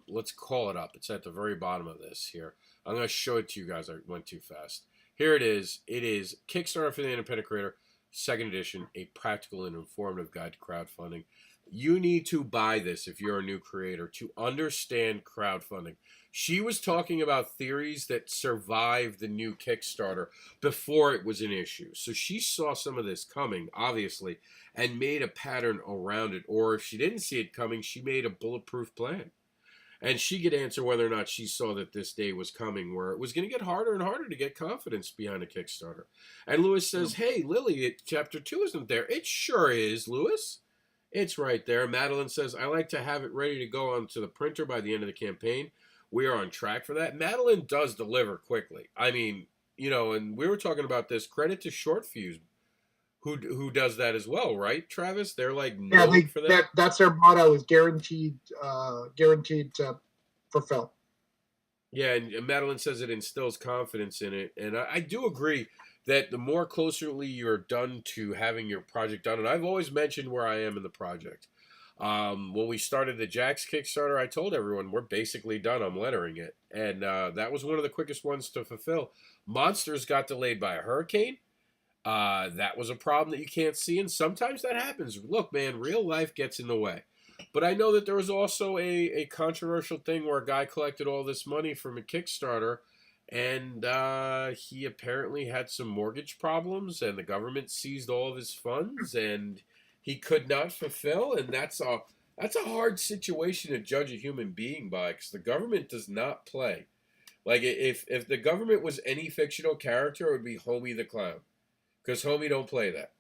let's call it up. It's at the very bottom of this here. I'm going to show it to you guys. I went too fast. Here it is. It is Kickstarter for the Independent Creator, 2nd edition, a practical and informative guide to crowdfunding. You need to buy this if you're a new creator to understand crowdfunding. She was talking about theories that survived the new Kickstarter before it was an issue. So she saw some of this coming, obviously, and made a pattern around it. Or if she didn't see it coming, she made a bulletproof plan. And she could answer whether or not she saw that this day was coming, where it was going to get harder and harder to get confidence behind a Kickstarter. And Lewis says, hey, Lily, chapter 2 isn't there. It sure is, Lewis. It's right there. Madeline says, I like to have it ready to go onto the printer by the end of the campaign. We are on track for that. Madeline does deliver quickly. I mean, and we were talking about this. Credit to Short Fuse, who does that as well, right, Travis? They're like known for that. That's their motto, is guaranteed to fulfill. Yeah, and Madeline says it instills confidence in it. And I do agree that the more closely you're done to having your project done, and I've always mentioned where I am in the project. When we started the Jack's Kickstarter, I told everyone we're basically done. I'm lettering it. And that was one of the quickest ones to fulfill. Monsters got delayed by a hurricane. That was a problem that you can't see, and sometimes that happens. Look, man, real life gets in the way. But I know that there was also a controversial thing where a guy collected all this money from a Kickstarter, and he apparently had some mortgage problems, and the government seized all of his funds, and he could not fulfill. And that's a hard situation to judge a human being by, because the government does not play. Like, if the government was any fictional character, it would be Homie the Clown, because Homie don't play that.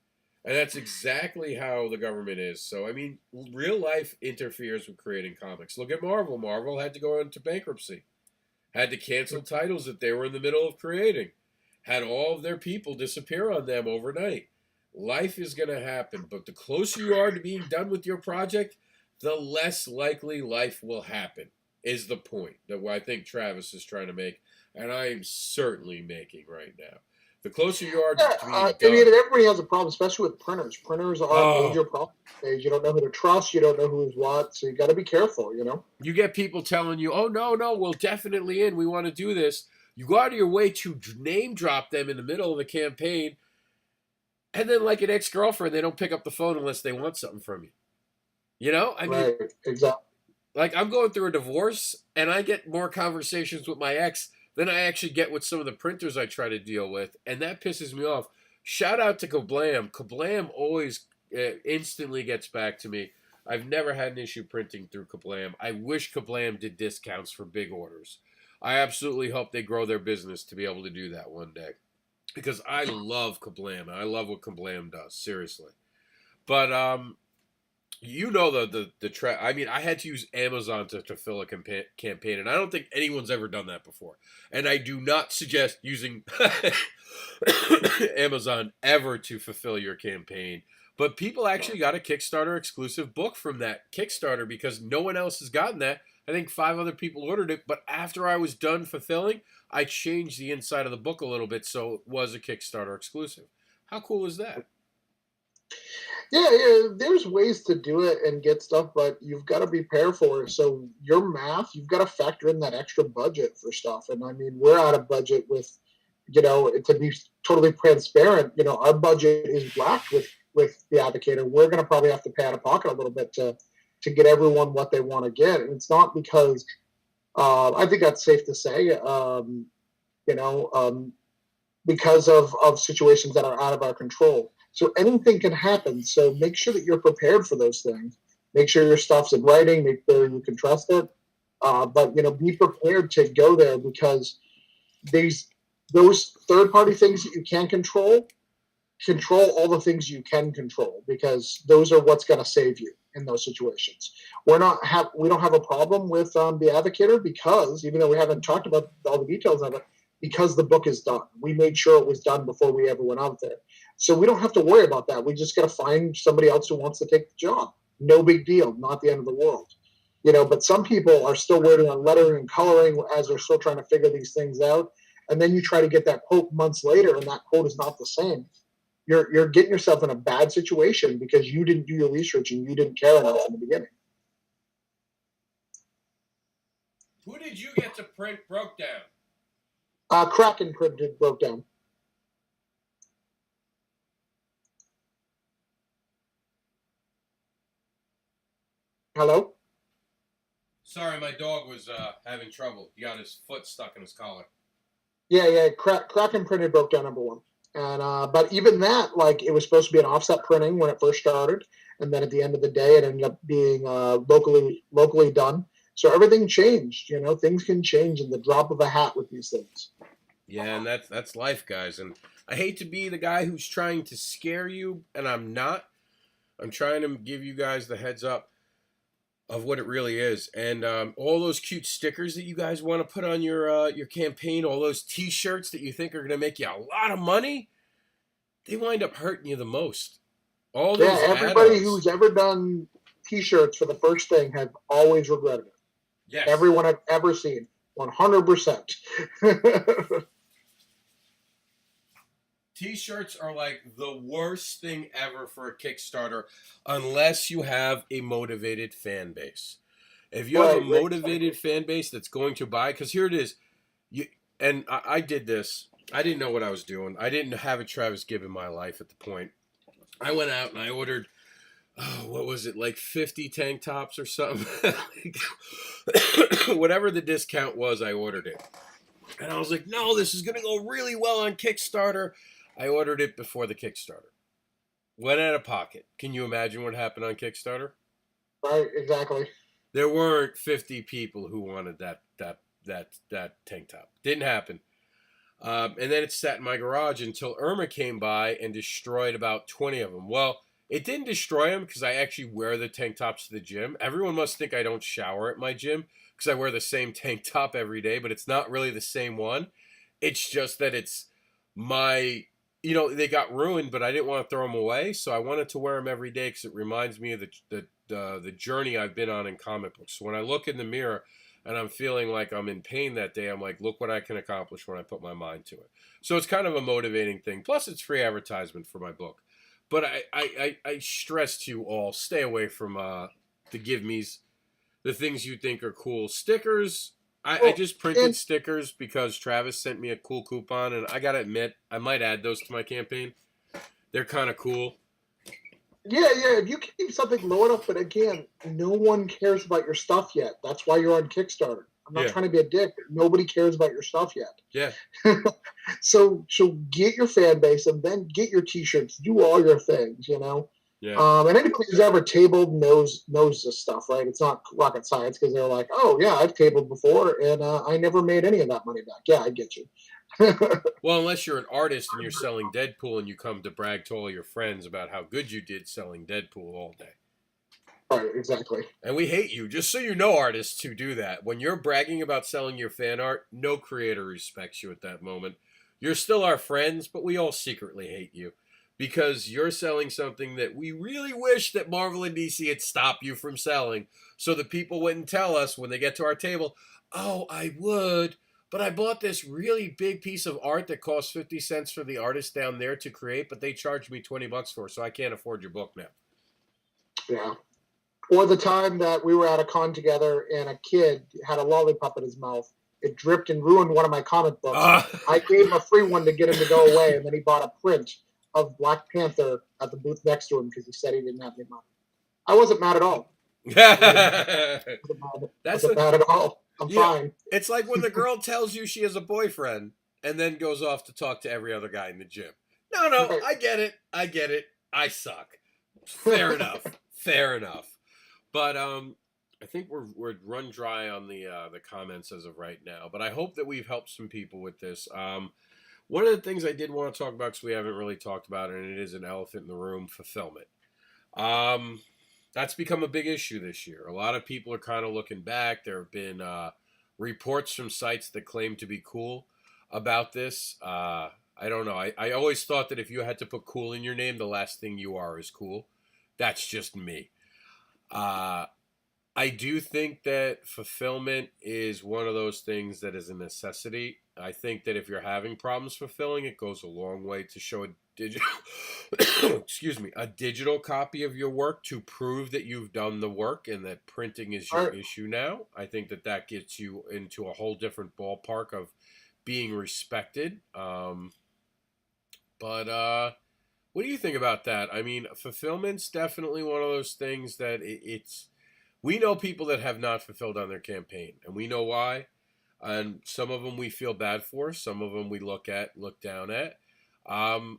And that's exactly how the government is. So, I mean, real life interferes with creating comics. Look at Marvel. Marvel had to go into bankruptcy, had to cancel titles that they were in the middle of creating, had all of their people disappear on them overnight. Life is going to happen, but the closer you are to being done with your project, the less likely life will happen, is the point that I think Travis is trying to make, and I am certainly making right now. The closer you are to being done. I mean, everybody has a problem, especially with printers. Printers are a major problem. You don't know who to trust. You don't know who's what. So you got to be careful, You get people telling you, oh, no, we'll definitely in. We want to do this. You go out of your way to name drop them in the middle of the campaign. And then, like an ex-girlfriend, they don't pick up the phone unless they want something from you. I mean, right, exactly. Like, I'm going through a divorce, and I get more conversations with my ex than I actually get with some of the printers I try to deal with, and that pisses me off. Shout out to Kablam. Kablam always instantly gets back to me. I've never had an issue printing through Kablam. I wish Kablam did discounts for big orders. I absolutely hope they grow their business to be able to do that one day, because I love Kablam. I love what Kablam does, seriously. But I mean, I had to use Amazon to fill a campaign, and I don't think anyone's ever done that before. And I do not suggest using Amazon ever to fulfill your campaign. But people actually got a Kickstarter exclusive book from that Kickstarter because no one else has gotten that. I think 5 other people ordered it, but after I was done fulfilling, I changed the inside of the book a little bit so it was a Kickstarter exclusive. How cool is that? Yeah, there's ways to do it and get stuff, but you've got to be prepared for it. So your math, you've got to factor in that extra budget for stuff. And I mean, we're out of budget with, to be totally transparent, our budget is black with the Advocator. We're going to probably have to pay out of pocket a little bit to get everyone what they want to get. And it's not because, I think that's safe to say, because of situations that are out of our control. So anything can happen. So make sure that you're prepared for those things. Make sure your stuff's in writing. Make sure you can trust it. But be prepared to go there, because those third-party things that you can control all the things you can control, because those are what's going to save you in those situations. We don't have a problem with the Advocator, because even though we haven't talked about all the details of it, because the book is done. We made sure it was done before we ever went out there. So we don't have to worry about that. We just got to find somebody else who wants to take the job. No big deal. Not the end of the world. But some people are still waiting on lettering and coloring as they're still trying to figure these things out. And then you try to get that quote months later, and that quote is not the same. You're getting yourself in a bad situation because you didn't do your research and you didn't care enough in the beginning. Who did you get to print broke down? Kraken printed broke down. Hello? Sorry, my dog was having trouble. He got his foot stuck in his collar. Yeah. Kraken printed broke down #1. And but even that, it was supposed to be an offset printing when it first started, and then at the end of the day, it ended up being locally done. So everything changed. Things can change in the drop of a hat with these things. Yeah, and that's life, guys. And I hate to be the guy who's trying to scare you, and I'm not. I'm trying to give you guys the heads up of what it really is, and all those cute stickers that you guys want to put on your campaign, all those T-shirts that you think are going to make you a lot of money, they wind up hurting you the most. All those everybody add-ons. who's ever done T-shirts for the first thing has always regretted it. Yes. Everyone I've ever seen, 100%. T-shirts are like the worst thing ever for a Kickstarter unless you have a motivated fan base. If you have a motivated fan base that's going to buy, because here it is, I did this. I didn't know what I was doing. I didn't have a Travis Gibb in my life at the point. I went out and I ordered, what was it, like 50 tank tops or something? Whatever the discount was, I ordered it. And I was like, no, this is going to go really well on Kickstarter. I ordered it before the Kickstarter. Went out of pocket. Can you imagine what happened on Kickstarter? Right, exactly. There weren't 50 people who wanted that tank top. Didn't happen. And then it sat in my garage until Irma came by and destroyed about 20 of them. Well, it didn't destroy them because I actually wear the tank tops to the gym. Everyone must think I don't shower at my gym because I wear the same tank top every day, but it's not really the same one. It's just that it's my... they got ruined, but I didn't want to throw them away, so I wanted to wear them every day because it reminds me of the journey I've been on in comic books. So when I look in the mirror and I'm feeling like I'm in pain that day, I'm like, look what I can accomplish when I put my mind to it. So it's kind of a motivating thing. Plus, it's free advertisement for my book. But I stress to you all, stay away from the give-me's, the things you think are cool. Stickers... I just printed stickers because Travis sent me a cool coupon, and I gotta admit, I might add those to my campaign. They're kind of cool. Yeah, if you keep something low enough, but again, no one cares about your stuff yet. That's why you're on Kickstarter. I'm not trying to be a dick. Nobody cares about your stuff yet. Yeah. So get your fan base and then get your T-shirts. Do all your things, Yeah. And anybody who's ever tabled knows this stuff, right? It's not rocket science because they're like, oh, yeah, I've tabled before, and I never made any of that money back. Yeah, I get you. Well, unless you're an artist and you're selling Deadpool and you come to brag to all your friends about how good you did selling Deadpool all day. Right, exactly. And we hate you. Just so you know, artists who do that. When you're bragging about selling your fan art, no creator respects you at that moment. You're still our friends, but we all secretly hate you. Because you're selling something that we really wish that Marvel and DC had stopped you from selling. So the people wouldn't tell us when they get to our table, oh, I would, but I bought this really big piece of art that cost 50 cents for the artist down there to create, but they charged me $20 for it, so I can't afford your book now. Yeah. Or the time that we were at a con together and a kid had a lollipop in his mouth. It dripped and ruined one of my comic books. I gave him a free one to get him to go away, and then he bought a print of Black Panther at the booth next to him because he said he didn't have any money. I wasn't mad at all. I wasn't mad at all. I'm fine. It's like when the girl tells you she has a boyfriend and then goes off to talk to every other guy in the gym. No, right. I get it. I suck. Fair enough. But I think we're run dry on the comments as of right now. But I hope that we've helped some people with this. One of the things I did want to talk about, because we haven't really talked about it, and it is an elephant in the room, fulfillment. That's become a big issue this year. A lot of people are kind of looking back. There have been reports from sites that claim to be cool about this. I don't know. I always thought that if you had to put cool in your name, the last thing you are is cool. That's just me. I do think that fulfillment is one of those things that is a necessity. I think that if you're having problems fulfilling, it goes a long way to show a digital, a digital copy of your work to prove that you've done the work and that printing is your issue now. I think that gets you into a whole different ballpark of being respected. But what do you think about that? I mean, fulfillment's definitely one of those things that it's... We know people that have not fulfilled on their campaign, and we know why. And some of them we feel bad for. Some of them we look down at. How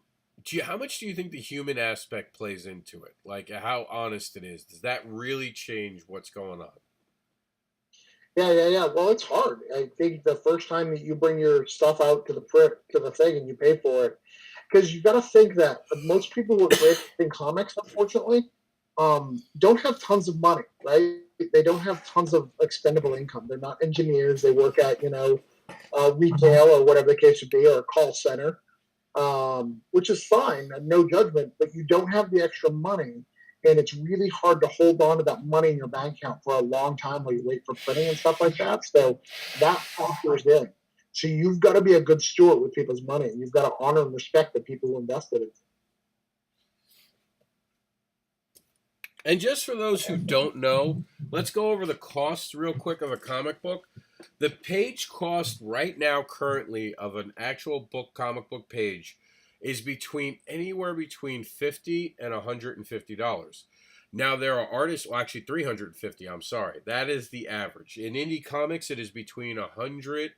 much do you think the human aspect plays into it? Like how honest it is? Does that really change what's going on? Yeah. Well, it's hard. I think the first time that you bring your stuff out to the thing and you pay for it, because you got to think that most people who are creating comics, unfortunately, don't have tons of money, right? They don't have tons of expendable income. They're not engineers. They work at, retail or whatever the case would be, or a call center, which is fine, no judgment, but you don't have the extra money. And it's really hard to hold on to that money in your bank account for a long time while you wait for printing and stuff like that. So that factors in. So you've got to be a good steward with people's money. You've got to honor and respect the people who invested in it. And just for those who don't know, let's go over the costs real quick of a comic book. The page cost right now currently of an actual comic book page is anywhere between $50 and $150. Now there are artists, well actually $350, I'm sorry. That is the average. In indie comics it is between $50,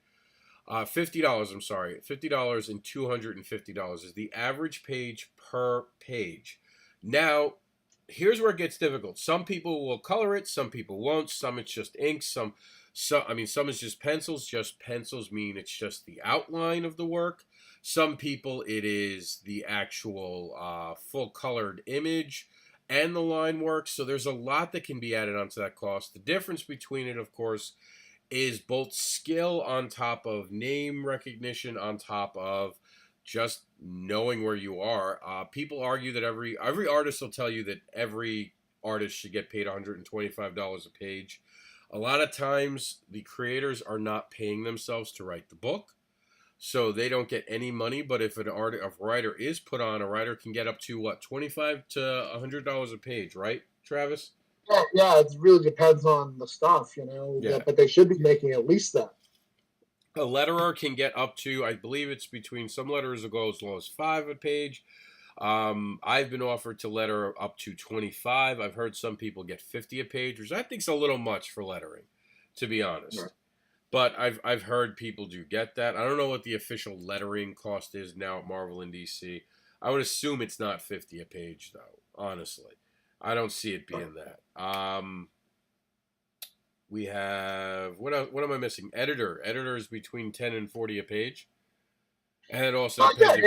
I'm sorry. $50 and $250 is the average page per page. Now, here's where it gets difficult. Some people will color it, some people won't. Some it's just ink, some is just pencils. Just pencils mean it's just the outline of the work. Some people it is the actual full colored image and the line work. So there's a lot that can be added onto that cost. The difference between it, of course, is both skill on top of name recognition on top of just knowing where you are. People argue that every artist will tell you that every artist should get paid $125 a page. A lot of times the creators are not paying themselves to write the book, so they don't get any money. But if a writer is put on, a writer can get up to $25 to $100 a page, right, Travis? Yeah, it really depends on the stuff, Yeah. But they should be making at least that. A letterer can get up to, I believe it's between, some letterers will go as low as $5 a page. I've been offered to letter up to $25. I've heard some people get $50 a page, which I think is a little much for lettering, to be honest. Right. But I've heard people do get that. I don't know what the official lettering cost is now at Marvel and DC. I would assume it's not $50 a page, though, honestly. I don't see it being that. We have, what am I missing? Editor. Editor is between 10 and 40 a page. And it also depends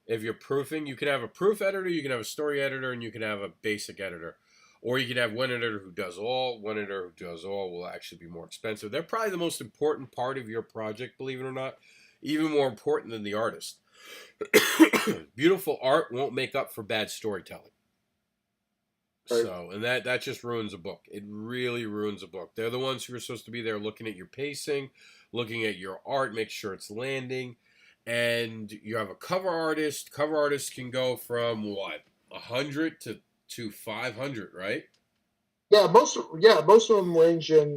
if you're proofing. You can have a proof editor, you can have a story editor, and you can have a basic editor. Or you can have one editor who does all. One editor who does all will actually be more expensive. They're probably the most important part of your project, believe it or not. Even more important than the artist. Beautiful art won't make up for bad storytelling. So, and that just ruins a book. It really ruins a book. They're the ones who are supposed to be there looking at your pacing, looking at your art, make sure it's landing. And you have a cover artist. Cover artists can go from, 100 to 500, right? Yeah, most of them range in,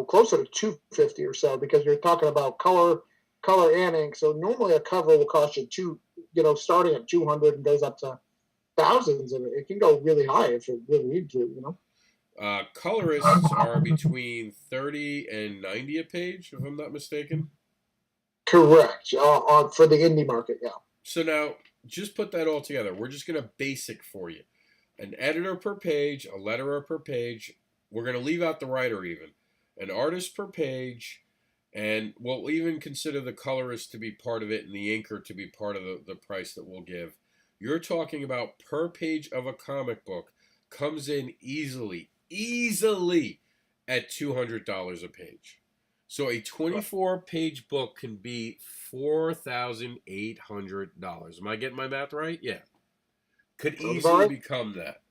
closer to 250 or so, because you're talking about color and ink. So normally a cover will cost you starting at 200 and goes up to thousands of it. It can go really high if it really needs to, Colorists are between 30 and 90 a page, if I'm not mistaken. Correct. For the indie market, yeah. So now, just put that all together. We're just going to basic for you. An editor per page, a letterer per page. We're going to leave out the writer even. An artist per page, and we'll even consider the colorist to be part of it and the inker to be part of the price that we'll give. You're talking about per page of a comic book comes in easily at $200 a page. So a 24-page book can be $4,800. Am I getting my math right? Yeah. Could easily become that.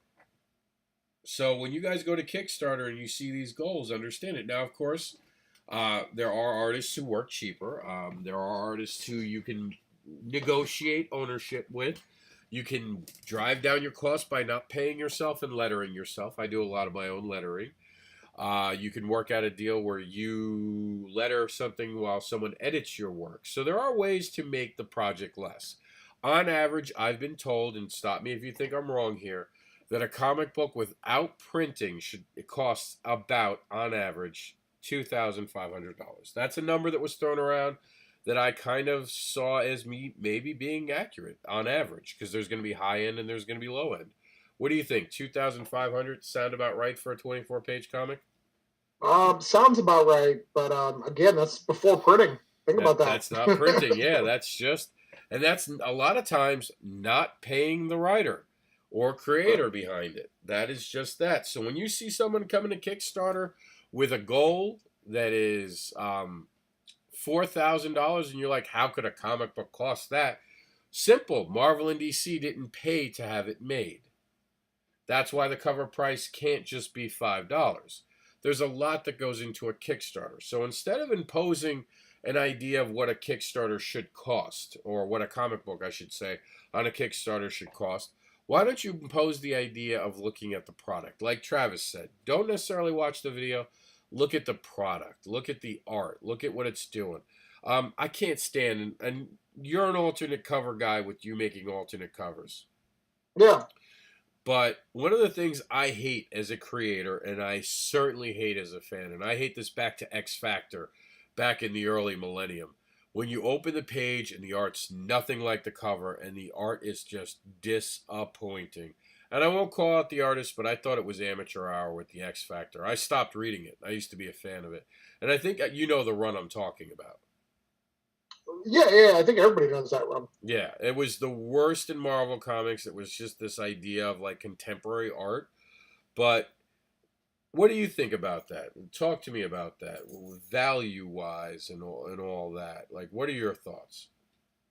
So when you guys go to Kickstarter and you see these goals, understand it. Now, of course, there are artists who work cheaper. There are artists who you can negotiate ownership with. You can drive down your costs by not paying yourself and lettering yourself. I do a lot of my own lettering. You can work out a deal where you letter something while someone edits your work. So there are ways to make the project less. On average, I've been told, and stop me if you think I'm wrong here, that a comic book without printing it costs about, on average, $2,500. That's a number that was thrown around that I kind of saw as me maybe being accurate on average, because there's going to be high end and there's going to be low end. What do you think? $2,500 sound about right for a 24-page comic? Sounds about right, but again, that's before printing. Think about that. That's not printing. Yeah, that's just, and that's a lot of times not paying the writer or creator behind it. That is just that. So when you see someone coming to Kickstarter with a goal that is $4,000 and you're like, how could a comic book cost that? Simple. Marvel and DC didn't pay to have it made. That's why the cover price can't just be $5. There's a lot that goes into a Kickstarter. So instead of imposing an idea of what a Kickstarter should cost, or what a comic book, I should say, on a Kickstarter should cost, why don't you impose the idea of looking at the product? Like Travis said, don't necessarily watch the video. Look at the product. Look at the art. Look at what it's doing. I can't stand, and you're an alternate cover guy with you making alternate covers. Yeah. But one of the things I hate as a creator, and I certainly hate as a fan, and I hate this back to X Factor back in the early millennium, when you open the page and the art's nothing like the cover, and the art is just disappointing. And I won't call out the artist, but I thought it was amateur hour with the X Factor. I stopped reading it. I used to be a fan of it. And I think you know the run I'm talking about. Yeah, I think everybody knows that run. Yeah, it was the worst in Marvel Comics. It was just this idea of like contemporary art. But what do you think about that? Talk to me about that, value-wise and all that. Like, what are your thoughts?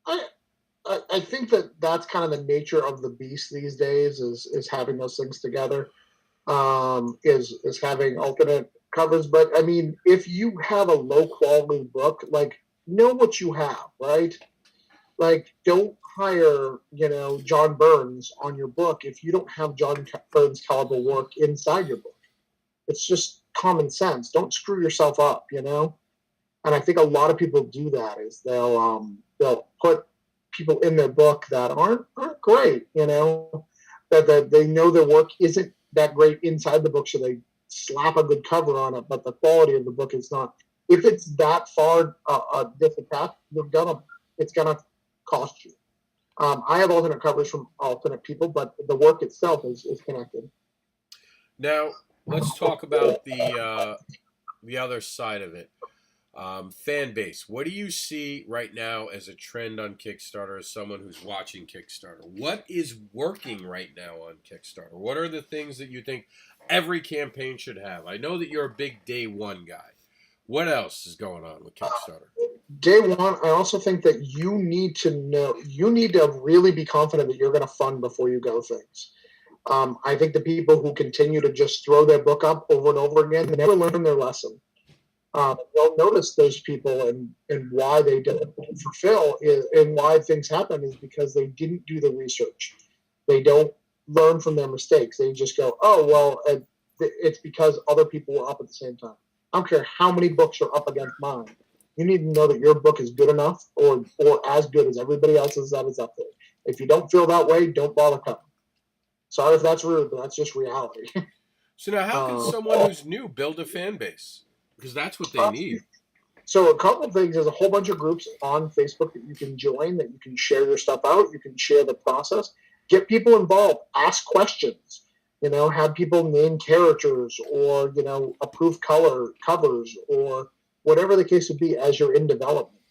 I think that's kind of the nature of the beast these days is having those things together, is having alternate covers. But I mean, if you have a low quality book, like, know what you have, right? Like, don't hire, John Burns on your book if you don't have John Burns caliber work inside your book. It's just common sense. Don't screw yourself up, And I think a lot of people do that, is they'll put people in their book that aren't great, that they know their work isn't that great inside the book, so they slap a good cover on it, but the quality of the book is not. If it's that far disattached, it's gonna cost you. I have alternate covers from alternate people, but the work itself is connected. Now let's talk about the other side of it. Fan base. What do you see right now as a trend on Kickstarter, as someone who's watching Kickstarter? What is working right now on Kickstarter? What are the things that you think every campaign should have? I know that you're a big day one guy. What else is going on with Kickstarter? Day one, I also think that you need to really be confident that you're going to fund before you go things. I think the people who continue to just throw their book up over and over again, they never learn their lesson. You'll notice those people and why they don't fulfill and why things happen is because they didn't do the research. They don't learn from their mistakes. They just go, oh, well, it's because other people were up at the same time. I don't care how many books are up against mine. You need to know that your book is good enough or as good as everybody else's that is up there. If you don't feel that way, don't bother coming. Sorry if that's rude, but that's just reality. So now how can someone who's new build a fan base? Because that's what they need. So a couple of things. There's a whole bunch of groups on Facebook that you can join, that you can share your stuff out. You can share the process. Get people involved. Ask questions. Have people name characters or, approve covers or whatever the case would be as you're in development.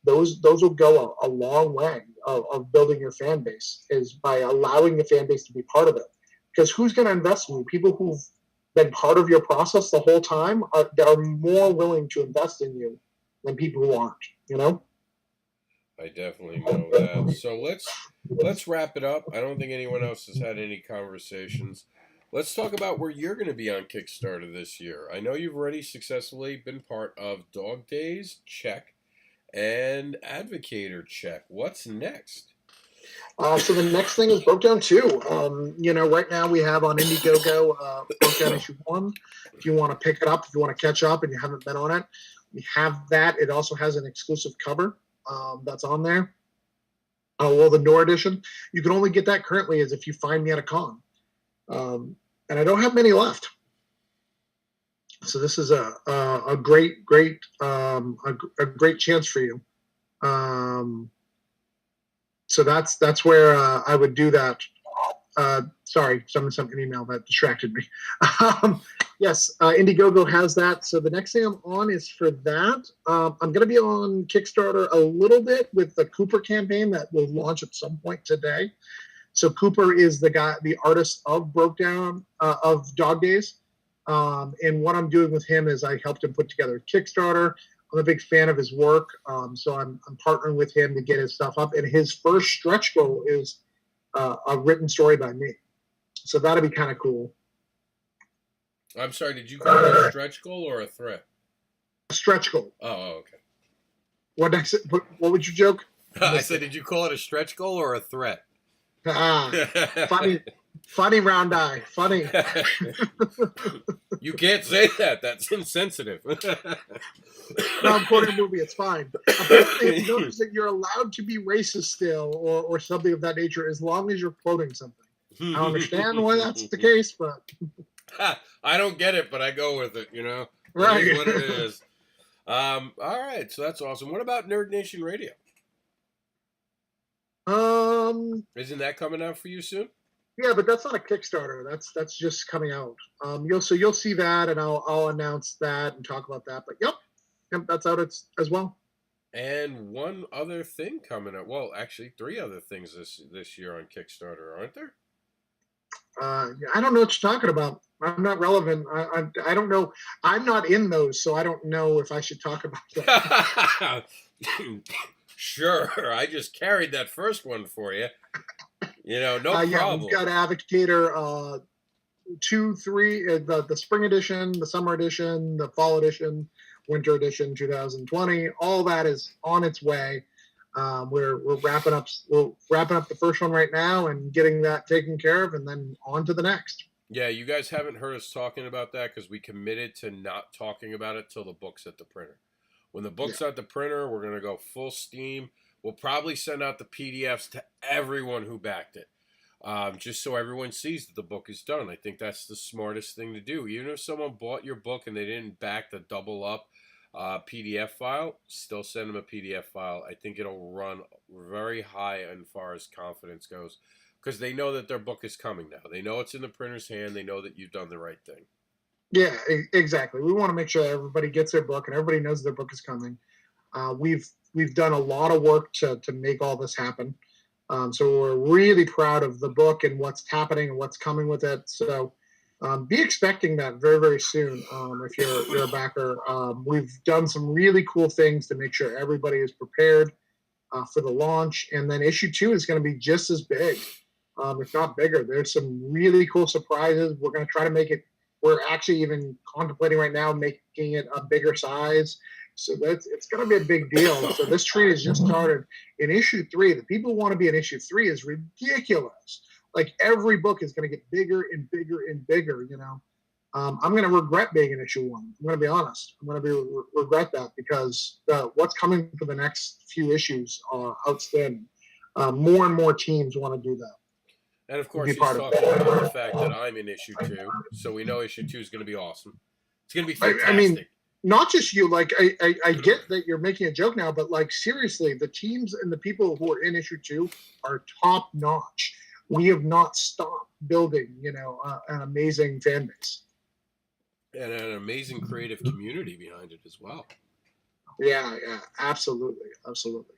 Those will go a long way of building your fan base, is by allowing the fan base to be part of it. Because who's going to invest in you? People who've been part of your process the whole time are more willing to invest in you than people who aren't, I definitely know that. So let's wrap it up. I don't think anyone else has had any conversations. Let's talk about where you're going to be on Kickstarter this year. I know you've already successfully been part of Dog Days, check, and ADVOCATOR, check. What's next? So the next thing is Broke Down 2. Right now we have on Indiegogo Broke Down issue 1. If you want to pick it up, if you want to catch up and you haven't been on it, we have that. It also has an exclusive cover that's on there. The Nor edition. You can only get that currently as if you find me at a con. And I don't have many left. So this is a great chance for you. So that's where I would do that. Sorry, someone sent an email that distracted me. Yes, Indiegogo has that. So the next thing I'm on is for that. I'm going to be on Kickstarter a little bit with the Cooper campaign that will launch at some point today. So Cooper is the artist of of Dog Days. And what I'm doing with him is I helped him put together a Kickstarter. I'm a big fan of his work, so I'm partnering with him to get his stuff up. And his first stretch goal is a written story by me. So that'll be kind of cool. I'm sorry, did you call it a stretch goal or a threat? A stretch goal. Oh, okay. What did I say? What would you joke? I said, did you call it a stretch goal or a threat? Funny round eye. Funny. You can't say that. That's insensitive. No, I'm quoting a movie. It's fine. Apparently, it's noticed that you're allowed to be racist still or something of that nature as long as you're quoting something. I don't understand why that's the case, but... I don't get it, but I go with it, you know? Right. It is what it is. All right, so that's awesome. What about Nerd Nation Radio? Isn't that coming out for you soon? Yeah, but that's not a Kickstarter. That's just coming out. You'll see that, and I'll announce that and talk about that. But yep, that's out as well. And one other thing coming up. Well, actually, 3 other things this year on Kickstarter, aren't there? I don't know what you're talking about. I'm not relevant. I don't know. I'm not in those, so I don't know if I should talk about that. Sure, I just carried that first one for you. You know, no problem. Yeah, we've got ADVOCATOR 2, 3, the spring edition, the summer edition, the fall edition, winter edition 2020. All that is on its way. We're wrapping up the first one right now and getting that taken care of, and then on to the next. Yeah, you guys haven't heard us talking about that because we committed to not talking about it till the book's at the printer. When the book's at the printer, we're going to go full steam. We'll probably send out the PDFs to everyone who backed it, just so everyone sees that the book is done. I think that's the smartest thing to do. Even if someone bought your book and they didn't back the double up PDF file, still send them a PDF file. I think it'll run very high as far as confidence goes because they know that their book is coming now. They know it's in the printer's hand. They know that you've done the right thing. Yeah, exactly. We want to make sure everybody gets their book and everybody knows their book is coming. We've done a lot of work to make all this happen. So we're really proud of the book and what's happening and what's coming with it. So be expecting that very, very soon if you're a backer. We've done some really cool things to make sure everybody is prepared for the launch. And then issue 2 is going to be just as big, if not bigger. There's some really cool surprises. We're going to try to make it. We're actually even contemplating right now making it a bigger size. So it's going to be a big deal. So this tree has just started. In issue 3, the people who want to be in issue 3 is ridiculous. Like every book is going to get bigger and bigger and bigger, you know. I'm going to regret being in issue 1. I'm going to be honest. I'm going to regret that because what's coming for the next few issues are outstanding. More and more teams want to do that. And of course, he's talking about the fact that I'm in issue 2, so we know issue 2 is going to be awesome. It's going to be fantastic. I mean, not just you. Like, I get that you're making a joke now, but like seriously, the teams and the people who are in issue 2 are top notch. We have not stopped building, you know, an amazing fan base and an amazing creative community behind it as well. Yeah, absolutely.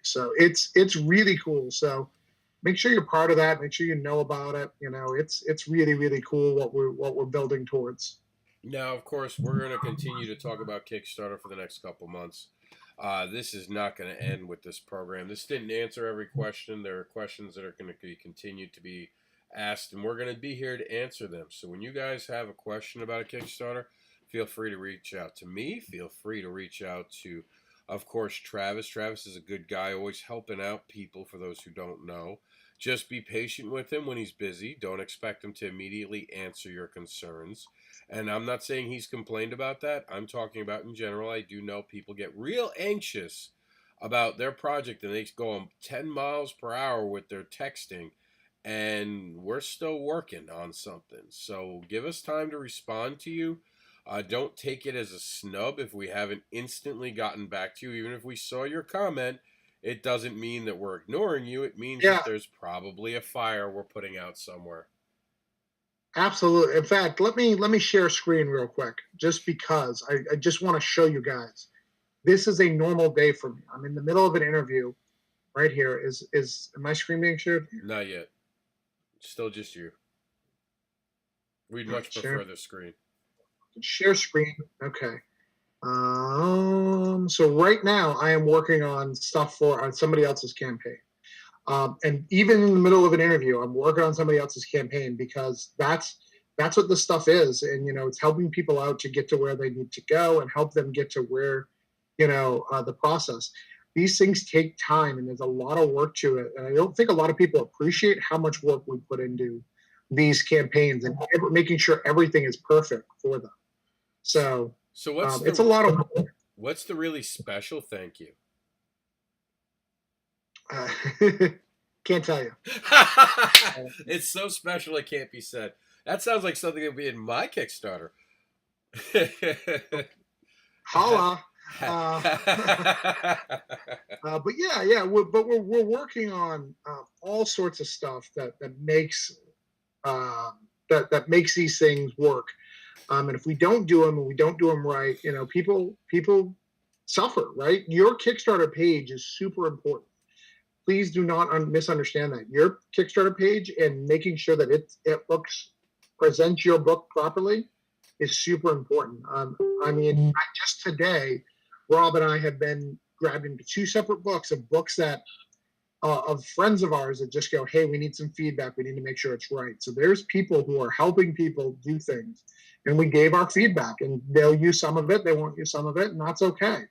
So it's really cool. So make sure you're part of that. Make sure you know about it. You know, it's really, really cool what we're building towards. Now, of course, we're going to continue to talk about Kickstarter for the next couple months. This is not going to end with this program. This didn't answer every question. There are questions that are going to be continued to be asked, and we're going to be here to answer them. So when you guys have a question about a Kickstarter, feel free to reach out to me. Feel free to reach out to, of course, Travis. Travis is a good guy, always helping out people for those who don't know. Just be patient with him when he's busy. Don't expect him to immediately answer your concerns. And I'm not saying he's complained about that. I'm talking about in general. I do know people get real anxious about their project and they go 10 miles per hour with their texting. And we're still working on something. So give us time to respond to you. Don't take it as a snub if we haven't instantly gotten back to you. Even if we saw your comment, it doesn't mean that we're ignoring you. It means that there's probably a fire we're putting out somewhere. Absolutely. In fact, let me share a screen real quick, just because I just want to show you guys. This is a normal day for me. I'm in the middle of an interview. Right here is my screen being shared? Not yet. Still just you. We'd much prefer the screen. Share screen. Okay. So right now I am working on stuff on somebody else's campaign. And even in the middle of an interview, I'm working on somebody else's campaign because that's what this stuff is. And, it's helping people out to get to where they need to go and help them get to where, the process. These things take time and there's a lot of work to it. And I don't think a lot of people appreciate how much work we put into these campaigns and making sure everything is perfect for them. So it's a lot of work. What's the really special thank you? Can't tell you. It's so special it can't be said. That sounds like something that would be in my Kickstarter. Holla. But yeah, we're working on all sorts of stuff that makes that makes these things work. And if we don't do them and we don't do them right, people suffer, right? Your Kickstarter page is super important. Please do not misunderstand that. Your Kickstarter page and making sure that it presents your book properly is super important. Just today, Rob and I have been grabbing 2 separate books that of friends of ours that just go, hey, we need some feedback. We need to make sure it's right. So there's people who are helping people do things. And we gave our feedback, and they'll use some of it. They won't use some of it, and that's okay.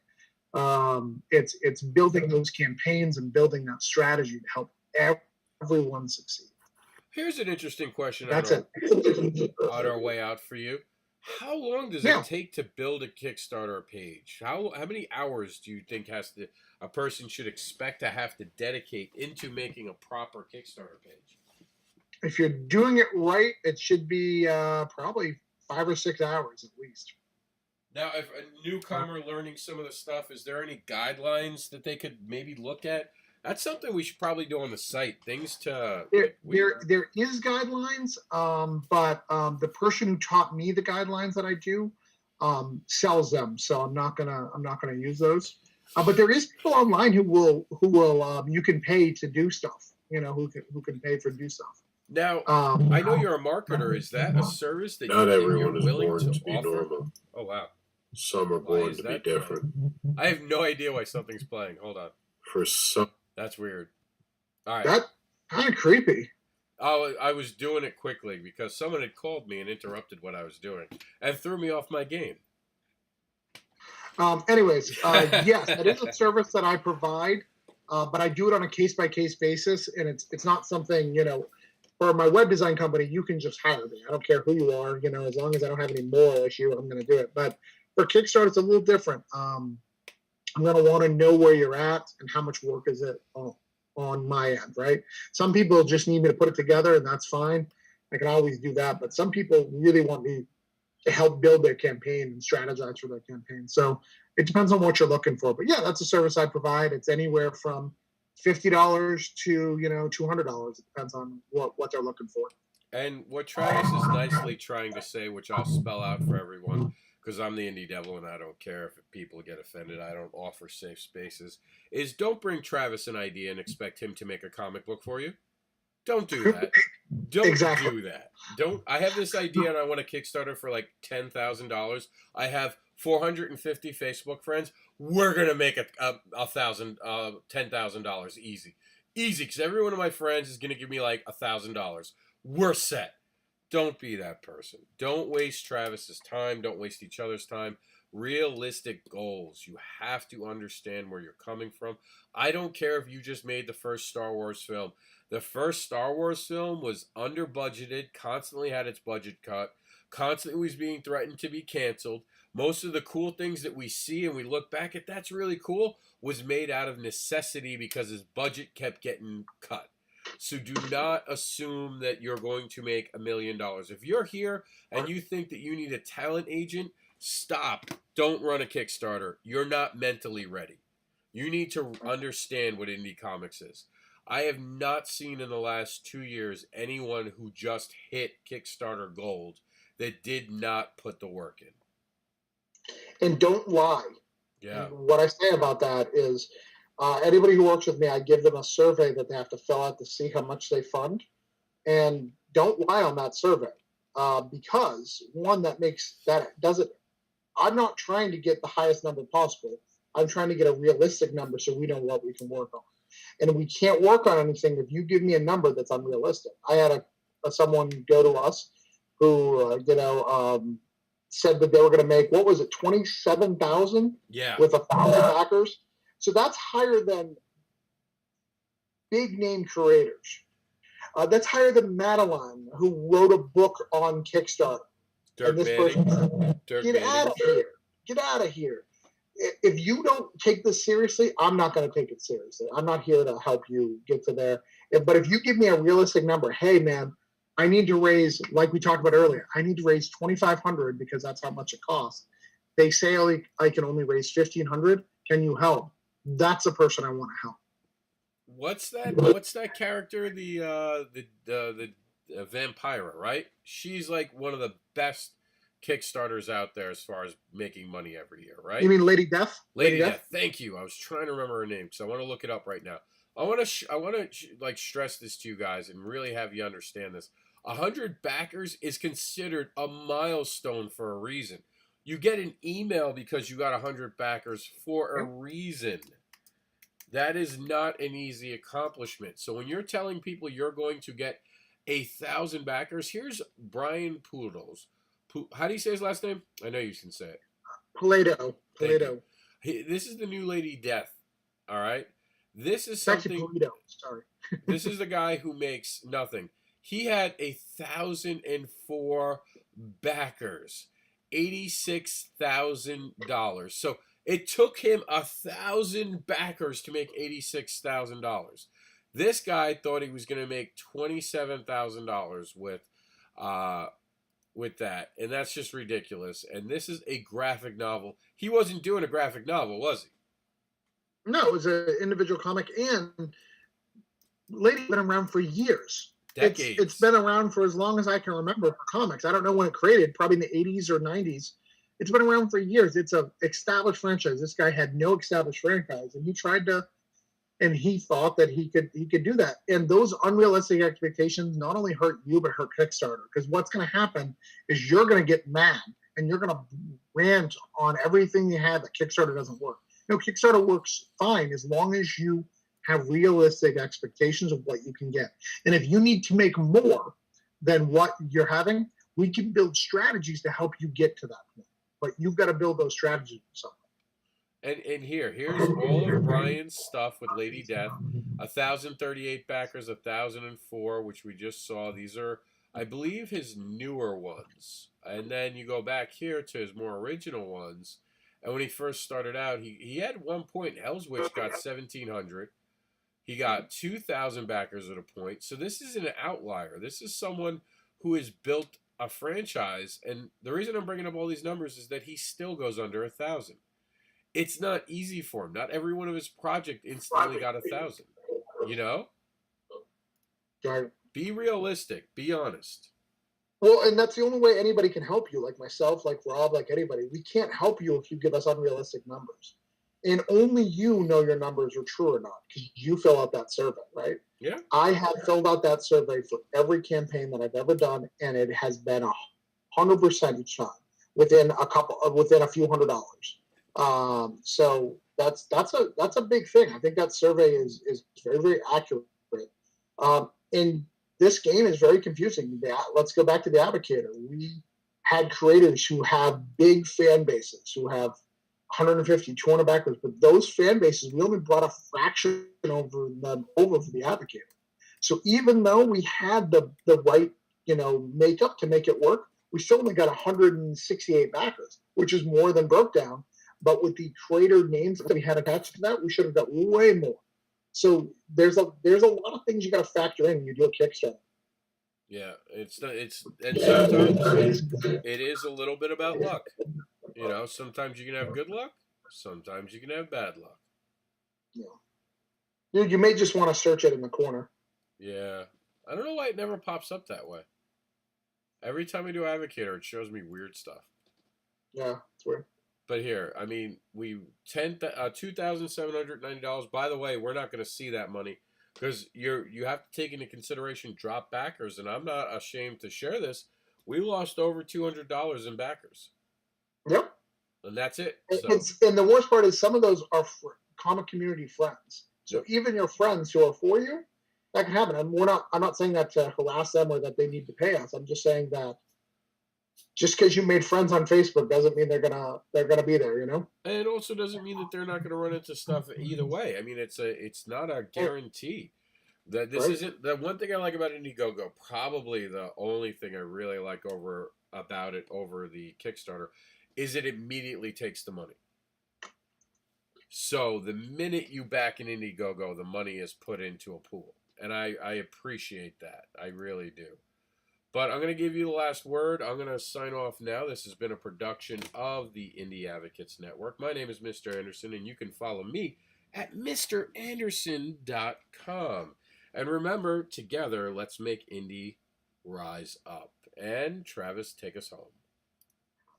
It's building those campaigns and building that strategy to help everyone succeed. Here's an interesting question. That's on our way out for you. How long does it take to build a Kickstarter page? How many hours do you think a person should expect to have to dedicate into making a proper Kickstarter page? If you're doing it right, it should be probably 5 or 6 hours at least. Now, if a newcomer learning some of the stuff, is there any guidelines that they could maybe look at? That's something we should probably do on the site. Things to there is guidelines, but the person who taught me the guidelines that I do sells them, so I'm not gonna use those. But there is people online who will you can pay to do stuff. Who can pay for do stuff. Now, I know you're a marketer. Is that a service that not everyone you're is willing born to be offer? normal? Oh wow! Some are born to be different. I have no idea why something's playing. Hold on. For some, that's weird. All right. That's kind of creepy. Oh, I was doing it quickly because someone had called me and interrupted what I was doing and threw me off my game. Anyways, yes, it is a service that I provide, but I do it on a case-by-case basis, and it's not something, for my web design company, you can just hire me. I don't care who you are, as long as I don't have any moral issue, I'm going to do it. But for Kickstarter, it's a little different. I'm going to want to know where you're at and how much work is it on my end, right? Some people just need me to put it together, and that's fine. I can always do that. But some people really want me to help build their campaign and strategize for their campaign. So it depends on what you're looking for. But yeah, that's a service I provide. It's anywhere from $50 to $200. It depends on what they're looking for. And what Travis is nicely trying to say, which I'll spell out for everyone, because I'm the indie devil and I don't care if people get offended. I don't offer safe spaces. Is don't bring Travis an idea and expect him to make a comic book for you. Don't do that. Don't do that. I have this idea and I want a Kickstarter for like $10,000. I have 450 Facebook friends. We're gonna make $10,000 easy, because every one of my friends is gonna give me like $1,000. We're set. Don't be that person. Don't waste Travis's time. Don't waste each other's time. Realistic goals. You have to understand where you're coming from. I don't care if you just made the first Star Wars film. The first Star Wars film was under budgeted, constantly had its budget cut, constantly was being threatened to be canceled. Most of the cool things that we see and we look back at, that's really cool, was made out of necessity because his budget kept getting cut. So do not assume that you're going to make $1 million. If you're here and you think that you need a talent agent, stop. Don't run a Kickstarter. You're not mentally ready. You need to understand what indie comics is. I have not seen in the last 2 years anyone who just hit Kickstarter gold that did not put the work in. And don't lie. Yeah. And what I say about that is anybody who works with me, I give them a survey that they have to fill out to see how much they fund. And don't lie on that survey, because one, that does it. I'm not trying to get the highest number possible. I'm trying to get a realistic number so we know what we can work on. And we can't work on anything if you give me a number that's unrealistic. I had someone go to us who said that they were going to make, what was it, 27,000 with 1,000 backers. So that's higher than big name creators. That's higher than Madeline, who wrote a book on Kickstarter. Dirk Manning. Get out of here. Get out of here. If you don't take this seriously, I'm not going to take it seriously. I'm not here to help you get to there. But if you give me a realistic number, hey, man, I need to raise, like we talked about earlier, I need to raise $2,500 because that's how much it costs. They say I can only raise $1,500. Can you help? That's a person I want to help. What's that character? The Vampira, right? She's like one of the best Kickstarters out there as far as making money every year, right? You mean Lady Death? Lady Death. Thank you. I was trying to remember her name because I want to look it up right now. I want to stress this to you guys and really have you understand this. 100 backers is considered a milestone for a reason. You get an email because you got 100 backers for a reason. That is not an easy accomplishment. So when you're telling people you're going to get 1,000 backers, here's Brian Poodles. How do you say his last name? I know you can say it. Plato. This is the new Lady Death. All right. This is something. Polito. Sorry. This is the guy who makes nothing. He had 1,004 backers, $86,000. So it took him 1,000 backers to make $86,000. This guy thought he was going to make $27,000 with that, and that's just ridiculous. And this is a graphic novel. He wasn't doing a graphic novel, was he? No, it was an individual comic, and Lady's been around for years. Decades. It's been around for as long as I can remember for comics. I don't know when it created, probably in the 80s or 90s. It's been around for years. It's an established franchise. This guy had no established franchise, and he tried to, and he thought that he could do that. And those unrealistic expectations not only hurt you, but hurt Kickstarter. Because what's going to happen is you're going to get mad, and you're going to rant on everything you have that Kickstarter doesn't work. No, Kickstarter works fine as long as you have realistic expectations of what you can get. And if you need to make more than what you're having, we can build strategies to help you get to that point. But you've got to build those strategies somewhere. And here's all of Brian's stuff with Lady Death. 1,038 backers, 1,004, which we just saw. These are, I believe, his newer ones. And then you go back here to his more original ones. And when he first started out, he had 1 point. Hell's Witch got 1,700. He got 2,000 backers at a point. So this is an outlier. This is someone who has built a franchise. And the reason I'm bringing up all these numbers is that he still goes under 1,000. It's not easy for him. Not every one of his projects instantly got 1,000. You know? Right. Be realistic. Be honest. Well, and that's the only way anybody can help you, like myself, like Rob, like anybody. We can't help you if you give us unrealistic numbers. And only you know your numbers are true or not, because you fill out that survey, right? Yeah. I have filled out that survey for every campaign that I've ever done, and it has been 100% each time, within a few $100s. So that's a big thing. I think that survey is very, very accurate. And this game is very confusing. Let's go back to the ADVOCATOR. We had creators who have big fan bases, who have 150, 200 backers, but those fan bases, we only brought a fraction over for the ADVOCATOR. So even though we had the right, makeup to make it work, we still only got 168 backers, which is more than broke down. But with the creator names that we had attached to that, we should have got way more. So there's a lot of things you got to factor in when you do a Kickstarter. Yeah, and sometimes it is a little bit about luck. Sometimes you can have good luck, sometimes you can have bad luck. Yeah. Dude, you may just want to search it in the corner. Yeah. I don't know why it never pops up that way. Every time I do ADVOCATOR, it shows me weird stuff. Yeah, it's weird. But here, I mean, $2,790. By the way, we're not going to see that money. Because you have to take into consideration drop backers, and I'm not ashamed to share this. We lost over $200 in backers, Yep. and that's it. So, And the worst part is some of those are common community friends. So even your friends who are for you, that can happen. And I'm not saying that to harass them or that they need to pay us. I'm just saying that just because you made friends on Facebook doesn't mean they're gonna be there, you know. and it also doesn't mean that they're not going to run into stuff either way. I mean, it's not a guarantee. That this isn't the one thing I like about Indiegogo. Probably the only thing I really like about it over the Kickstarter is it immediately takes the money. So the minute you back an Indiegogo, the money is put into a pool, and I appreciate that. I really do. But I'm going to give you the last word. I'm going to sign off now. This has been a production of the Indie Advocates Network. My name is Mr. Anderson, and you can follow me at MrAnderson.com. And remember, together, let's make indie rise up. And Travis, take us home.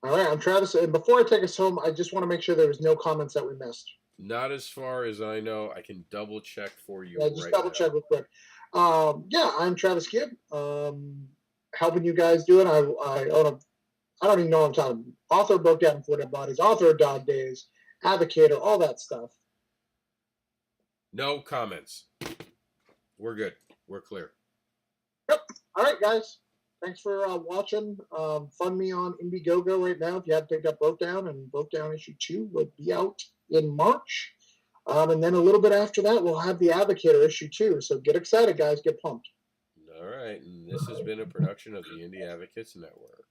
All right, I'm Travis. And before I take us home, I just want to make sure there was no comments that we missed. Not as far as I know. I can double check for you. Yeah, just double check real quick. I'm Travis Gibb. Helping you guys do it. I don't even know what I'm talking about. Author of Broke Down for Dead Bodies, author of Dog Days, Advocator, all that stuff. No comments. We're good. We're clear. Yep. All right, guys. Thanks for watching. Fund me on Indiegogo right now if you haven't picked up Broke Down, and Broke Down issue 2 will be out in March. And then a little bit after that, we'll have the Advocator issue 2. So get excited, guys. Get pumped. All right. And this has been a production of the Indie Advocates Network.